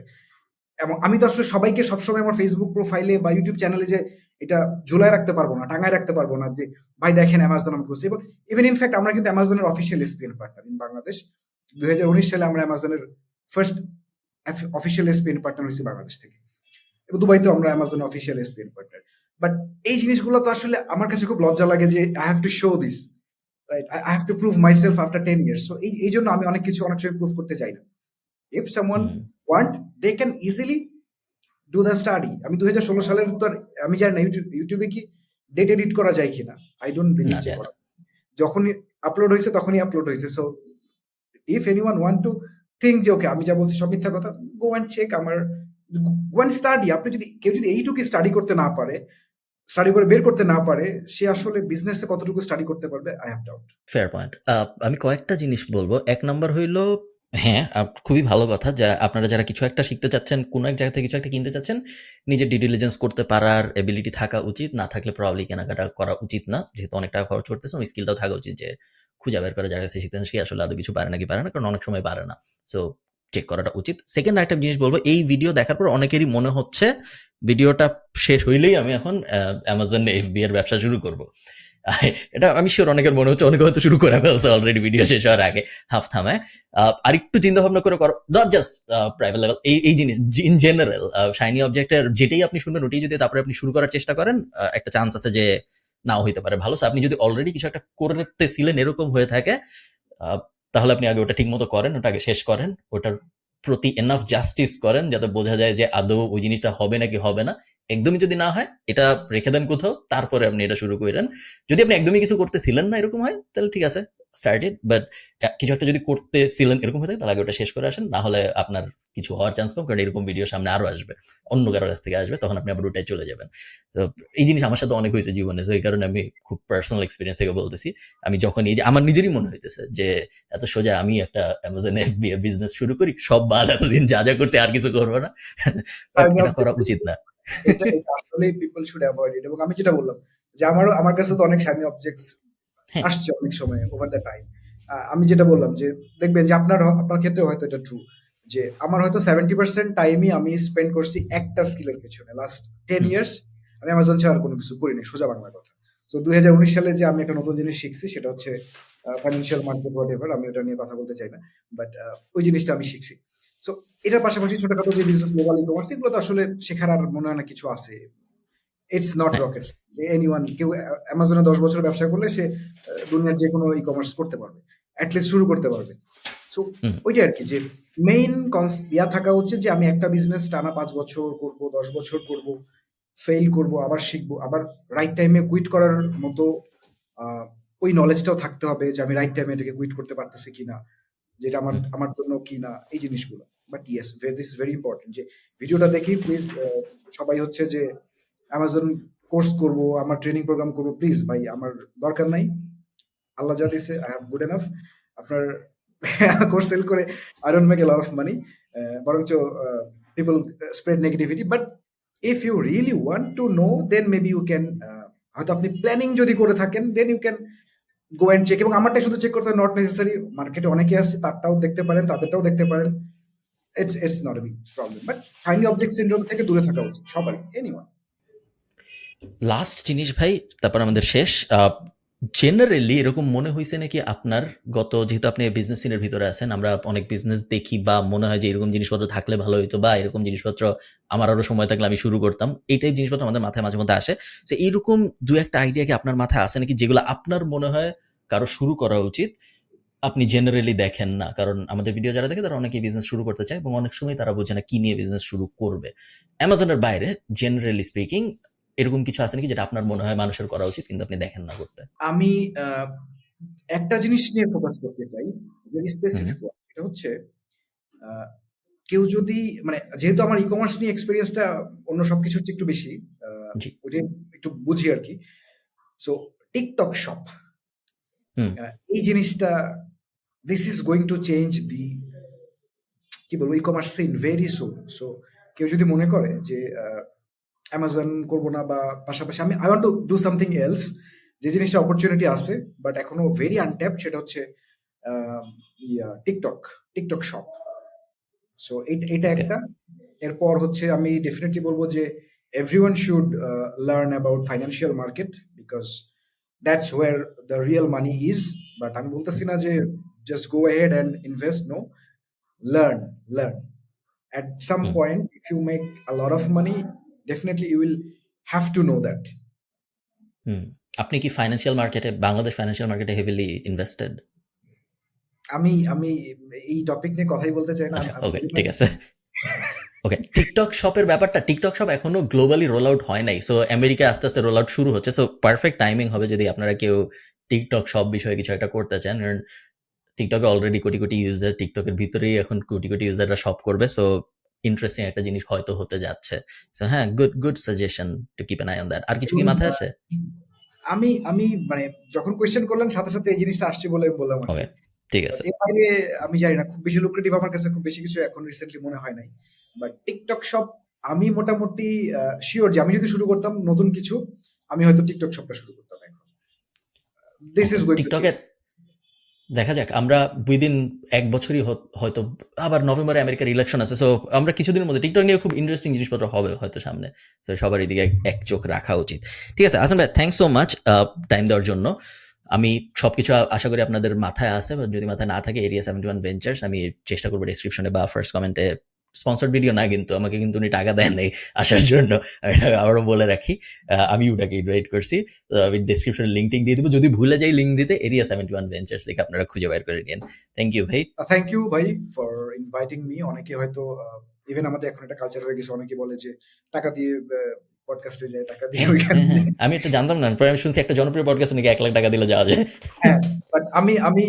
এবং আমি তো আসলে সবাইকে সবসময় আমার ফেসবুক প্রোফাইলে বা ইউটিউব চ্যানেলে যে এটা ঝুলায় রাখতে পারবো না, টাঙায় রাখতে পারবো না যে ভাই দেখেন অ্যামাজন আমি করছি। এবং ইভেন ইনফ্যাক্ট আমরা কিন্তু অ্যামাজনের official SPN partner in Bangladesh. 2019 সালে আমরা অ্যামাজনের ফার্স্ট অফিসিয়াল এসপিএন পার্টনার হয়েছি বাংলাদেশ থেকে, এবং দুবাইতেও আমরা Amazon official SPN partner. But এই জিনিসগুলো তো আসলে আমার কাছে খুব লজ্জা লাগে যে I have to show this, right? I have to prove myself after 10 years. So এই জন্য আমি অনেক কিছু অনেক সময় প্রুভ করতে চাই না। If someone hmm, want, they can easily do the study. আমি 2016 সালের তো আমি জানি না ইউটিউবে কি ডেট এডিট করা যায় কিনা। আই ডোন্ট বিলিভ না যে যায় না। করা, যখনই আপলোড হয়েছে তখনই আপলোড হয়েছে। So if anyone want to think যে ওকে আমি যা বলছি সব মিথ্যা কথা, গো অ্যান্ড চেক আমার, গো অ্যান্ড স্টাডি। আপনি যদি কেউ যদি এইটুকু স্টাডি করতে না পারে, স্টাডি করে বের করতে না পারে, সে আসলে বিজনেসে কতটুকু স্টাডি করতে পারবে, I have doubt. Fair point. আমি কয়েকটা জিনিস বলবো। ১ নাম্বার হইল, হ্যাঁ, খুবই ভালো কথা যে আপনারা যারা কিছু একটা শিখতে চাচ্ছেন, কোনো এক জায়গা থেকে কিছু একটা কিনতে চাচ্ছেন, নিজের ডিউ ডিলিজেন্স করতে পারার এবিলিটি থাকা উচিত। না থাকলে প্রবাবলি কেনাকাটা করা উচিত না। যেহেতু অনেক টাকা খরচ করতেছেন, ওই স্কিলটাও থাকা উচিত যে খুঁজে বের করে যার কাছে শিখতেছেন সে আসলে আদৌ কিছু পারে নাকি পারে না। কারণ অনেক সময় পারে না। সো চেক করাটা উচিত। সেকেন্ড আরেকটা জিনিস বলবো, এই ভিডিও দেখার পর অনেকেরই মনে হচ্ছে ভিডিওটা শেষ হইলেই আমি এখন Amazon FB এর ব্যবসা শুরু করব। এটা আমি শিওর অনেকের মনে হচ্ছে, অনেকে হয়তো শুরু করে ফেলছে অলরেডি ভিডিও শেষ হওয়ার আগে হাফ থামায়। আরেকটু চিন্তা ভাবনা করে করো, নট জাস্ট প্রাইভেট লেভেল, এই জিনিস ইন জেনারেল শাইনি অবজেক্টের যেটাই আপনি শুনবেন ওটাই যদি তারপরে আপনি শুরু করার চেষ্টা করেন, একটা চান্স আছে যে নাও হইতে পারে ভালো। So, আপনি যদি অলরেডি কিছু একটা করতেছিলেন এরকম হয়ে থাকে, আহ, তাহলে আপনি আগে ওটা ঠিক মতো করেন, ওটা আগে শেষ করেন, ওটার প্রতি এনাফ জাস্টিস করেন যাতে বোঝা যায় যে আদৌ ওই জিনিসটা হবে নাকি হবে না। একদমই যদি না হয় এটা রেখে দেন কোথাও, তারপরে আপনি এটা শুরু করেন। যদি আপনি একদমই কিছু করতেছিলেন না এরকম হয়, তাহলে ঠিক আছে, স্টার্ট ইট। বাট কিছু একটা যদি করতেছিলেন এরকম হয়ে থাকে, তাহলে আগে ওটা শেষ করে আসেন। না হলে আপনার কিছু হওয়ার চান্স কম, কারণ এরকম ভিডিও সামনে আরো আসবে, অন্য কারো কাছ থেকে আসবে, তখন আপনি আবার ওটাই চলে যাবেন। তো এই জিনিস আমার সাথে অনেক হয়েছে জীবনে, তো এই কারণে আমি খুব পার্সোনাল এক্সপিরিয়েন্স থেকে বলতেছি। আমি যখন এই যে আমার নিজেরই মনে হইতেছে যে এত সোজা আমি একটা অ্যামাজন এফবিএ বিজনেস শুরু করি, সব বাদ, এতদিন যা যা করছি আর কিছু করবো না, বাট সাইন এটা অফ করা উচিত না। এটা আসলে পিপল শুড অ্যাভয়েড ইট। এবং আমি যেটা বললাম যে আমার কাছে তো অনেক শাইনি অবজেক্টস হ্যাঁ। আসছে অনেক সময় ওভার দ্য টাইম। আমি যেটা বললাম যে দেখবেন যে আপনার ক্ষেত্রে হয়তো এটা ট্রু যে আমার হয়তো 70% টাইমই আমি স্পেন্ড করছি একটা স্কিলের পেছনে। লাস্ট 10 হুম, ইয়ার্স আমি অ্যামাজন ছাড়া আর কোনো কিছু করিনি, সোজা বাংলা কথা। সো 2019 সালে যে আমি একটা নতুন জিনিস শিখছি সেটা হচ্ছে ফাইন্যান্সিয়াল মার্কেট হোয়াট এভার, আমি ওটা নিয়ে কথা বলতে চাই না। বাট ওই জিনিসটা আমি শিখছি। সো এটার পাশাপাশি ছোটখাটো যে বিজনেস, গ্লোবাল ই কমার্স, এগুলো তো আসলে শেখার আর মনে হয় না কিছু আছে। ইটস নট হ্যাঁ, রকেটস যে এনিওয়ান কেউ অ্যামাজনে 10 বছর ব্যবসা করলে সে দুনিয়ার যে কোনো ই কমার্স করতে পারবে, অ্যাটলিস্ট শুরু করতে পারবে। সো হুম, ওইটা আর কি যে মেইন ইয়া থাকা উচিত যে আমি একটা বিজনেস টানা 5 বছর করব, 10 বছর করব, ফেল করব, আবার শিখবো, আবার রাইট টাইমে কুইট করার মতো আহ, ওই নলেজটাও থাকতে হবে যে আমি রাইট টাইমে এটাকে কুইট করতে পারতেছি কিনা, যেটা আমার হুম, আমার জন্য কিনা, এই জিনিসগুলো। But yes, this is very important যে ভিডিওটা দেখি প্লিজ সবাই হচ্ছে যে অ্যামাজন কোর্স করব, আমার ট্রেনিং প্রোগ্রাম করব, প্লিজ ভাই আমার দরকার নাই। আল্লাহ যা দিছে আই হ্যাভ গুড এনাফ। আপনার কোর্স সেল করে I don't make a lot of money, বরঞ্চ people spread negativity. But if you really want to know then maybe you can, হয়তো আপনি প্ল্যানিং যদি করে থাকেন then you can go and check. এবং আমারটা শুধু চেক করতে নট নেসেসারি, মার্কেটে অনেকে আছে তারটাও দেখতে পারেন, তাদেরটাও দেখতে পারেন। It's not a big problem. But find object syndrome থেকে দূরে থাকা উচিত সবারই, এনিওয়ান। লাস্ট জিনিস ভাই, তারপর আমাদের শেষ। জেনারেলি এরকম মনে হয়েছে নাকি আপনার, যেহেতু আপনি বিজনেস সিনের ভিতরে আছেন, আমরা অনেক বিজনেস দেখি বা মনে হয় যে এরকম জিনিসপত্র থাকলে ভালো হইতো, বা এরকম জিনিসপত্র আমার আরো সময় থাকলে আমি শুরু করতাম, এই টাইপ জিনিসপত্র আমাদের মাথায় মাঝে মধ্যে আসে। তো এইরকম দু একটা আইডিয়া কি আপনার মাথায় আছে নাকি, যেগুলো আপনার মনে হয় কারো শুরু করা উচিত, আপনি জেনারেলি দেখেন না? কারণ আমাদের ভিডিও যারা দেখে তারা অনেকেই বিজনেস শুরু করতে চায়, এবং অনেক সময় তারা বোঝে না কি নিয়ে বিজনেস শুরু করবে। অ্যামাজনের বাইরে জেনারেলি স্পিকিং এরকম কিছু আছে নাকি যেটা আপনার মনে হয় মানুষের করা উচিত কিন্তু আপনি দেখেন না করতে? আমি আহ, একটা জিনিস নিয়ে ফোকাস করতে চাই, ভেরি হুম, স্পেসিফিক। এটা হচ্ছে আহ, কেউ যদি, মানে যেহেতু আমার ই কমার্স নিয়ে এক্সপিরিয়েন্সটা অন্য সবকিছুর চেয়ে একটু বেশি, জি, ওইটা একটু বুঝি আর কি। সো টিকটক শপ, হুম, এই জিনিসটা, this is going to change the, কি বলবো, e commerce scene very soon. So কেউ যদি মনে করে যে অ্যামাজন করবো না, বা পাশাপাশি আমি I want to do something else, যে জিনিসটা অপরচুনিটি আছে বাট এখনো ভেরি আনট্যাপড, সেটা হচ্ছে টিকটক, টিকটক শপ। সো এটা ওকে, একটা। এরপর হচ্ছে আমি ডেফিনেটলি বলবো যে everyone should learn about financial market, because that's where the real money is. But আমি বলতেছি না যে just go ahead and invest, no, learn, learn at some hmm, point. If you make a lot of money, definitely you will have to know that. হুম। আপনি কি financial মার্কেটে, Bangladesh financial মার্কেটে heavily invested? আমি এই টপিক নিয়ে কথাই বলতে চাই না, আচ্ছা, আমি ওকে, very ঠিক much আছে। ওকে, টিকটক শপের ব্যাপারটা, টিকটক শপ এখনো গ্লোবালি রোল আউট হয় নাই, সো আমেরিকায় আস্তে আস্তে রোল আউট শুরু হচ্ছে। সো পারফেক্ট টাইমিং হবে যদি আপনারা কেউ টিকটক শপ বিষয়ে কিছু একটা করতে চান, কারণ টিকটকে অলরেডি কোটি কোটি ইউজার, টিকটকের ভিতরেই এখন কোটি কোটি ইউজাররা শপ করবে। সো ইন্টারেস্টিং একটা জিনিস হয়তো হতে যাচ্ছে। সো হ্যাঁ, good good suggestion to keep an eye on that. আর কিছু এবং কি মাথায় আছে? আমি আমি মানে যখন কোয়েশ্চেন করলেন সাথে সাথে এই জিনিসটা আসছে বলে আমি বললাম আর ওকে, কি। ঠিক বাট আছে। এর বাইরে আমি জানি না, খুব বেশি লুক্রেটিভ আমার কাছে খুব বেশি কিছু এখন রিসেন্টলি মনে হয় নাই। বাট টিকটক শপ আমি মোটামুটি শিওর যে আমি যদি শুরু করতাম নতুন কিছু, আমি হয়তো টিকটক শপটা শুরু করতাম এখন। This okay, is going to change. টিকটকের দেখা যাক। আমরা উইদিন ১ বছরই হয়তো, আবার নভেম্বরে আমেরিকার ইলেকশন আছে। সো আমরা কিছুদিনের মধ্যে টিকটক নিয়ে খুব ইন্টারেস্টিং জিনিসপত্র হবে হয়তো সামনে। তো সবার এদিকে এক চোখ রাখা উচিত। ঠিক আছে, আসাম ভাই, থ্যাংকস সো মাচ টাইম দেওয়ার জন্য। আমি সবকিছু আশা করি আপনাদের মাথায় আছে, বা যদি মাথায় না থাকে, এরিয়া 71 ভেঞ্চার্স, আমি চেষ্টা করবো ডেসক্রিপশনে বা ফার্স্ট কমেন্টে, স্পন্সর্ড ভিডিও না কিন্তু, আমাকে কিন্তু উনি টাকা দেন নাই আসার জন্য, আমি আবারও বলে রাখি। আমি ওটাকে ইনভাইট করছি। তো আমি ডেসক্রিপশনে লিঙ্ক টিঙ্ক দিয়ে দিব, যদি ভুলে যাই লিঙ্ক দিতে, এরিয়া 71 ভেঞ্চার্স দেখে আপনারা খুঁজে বের করে নিন। থ্যাংক ইউ ভাই। থ্যাংক ইউ ভাই ফর ইনভাইটিং মি। অনেকে হয়তো ইভেন আমাদের এখন একটা কালচার হয়ে গেছে, অনেকে বলে যে টাকা দিয়ে পডকাস্টে যাই, টাকা দিয়ে হ্যাঁ, ওইখানে হ্যাঁ, হ্যাঁ। যাই। আমি এটা জানতাম না। পরে আমি শুনছি একটা জনপ্রিয় পডকাস্টে নাকি ৳১,০০,০০০ দিলে যাওয়া যায়। হ্যাঁ, বাট আমি আমি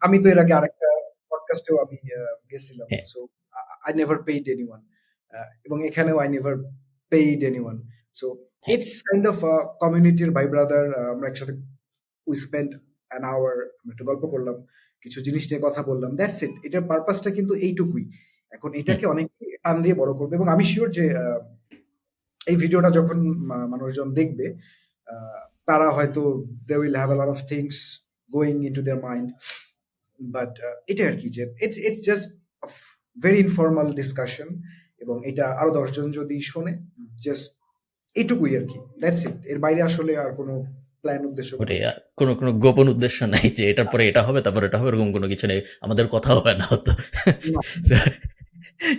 আমি তো এর আগে আরেকটা পডকাস্টেও আমি গেছিলাম। হ্যাঁ, so I never paid anyone. এবং এখানেও I never paid anyone. So হ্যাঁ, it's kind of a community ভাই ব্রাদার। আমরা একসাথে we spent an hour, আমরা একটু গল্প করলাম, কিছু জিনিস নিয়ে কথা বললাম, দ্যাটস ইট। এটার পারপাসটা কিন্তু এইটুকুই। এখন হুম, এটাকে অনেকে টান দিয়ে বড় করবে এবং আমি শিওর যে এই ভিডিওটা যখন মানুষজন দেখবে, তারা হয়তো they will have a lot of things going into their mind. But এটা আর কি যে it's just a very informal discussion এবং এটা আরো ১০ জন যদি শোনে, জাস্ট এইটুকুই আর কি। That's it. এর বাইরে আসলে আর কোনো প্ল্যান উদ্দেশ্য কোনো ওটাই। কিছু কোনো গোপন উদ্দেশ্য নাই যে এটার পরে এটা হবে, তারপর এটা হবে, এরকম কোনো কিছু নেই। আমাদের কথা হবে না হয়তো। না। So,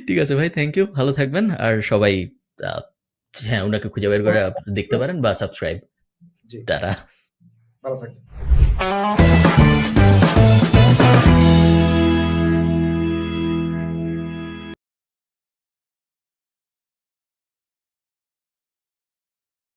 ঠিক আছে ভাই, থ্যাংক ইউ। ভালো থাকবেন। আর সবাই আ হ্যাঁ, উনাকে খুঁজে বের করে দেখতে পারেন বা সাবস্ক্রাইব। জি, টাটা। ভালো থাকবেন।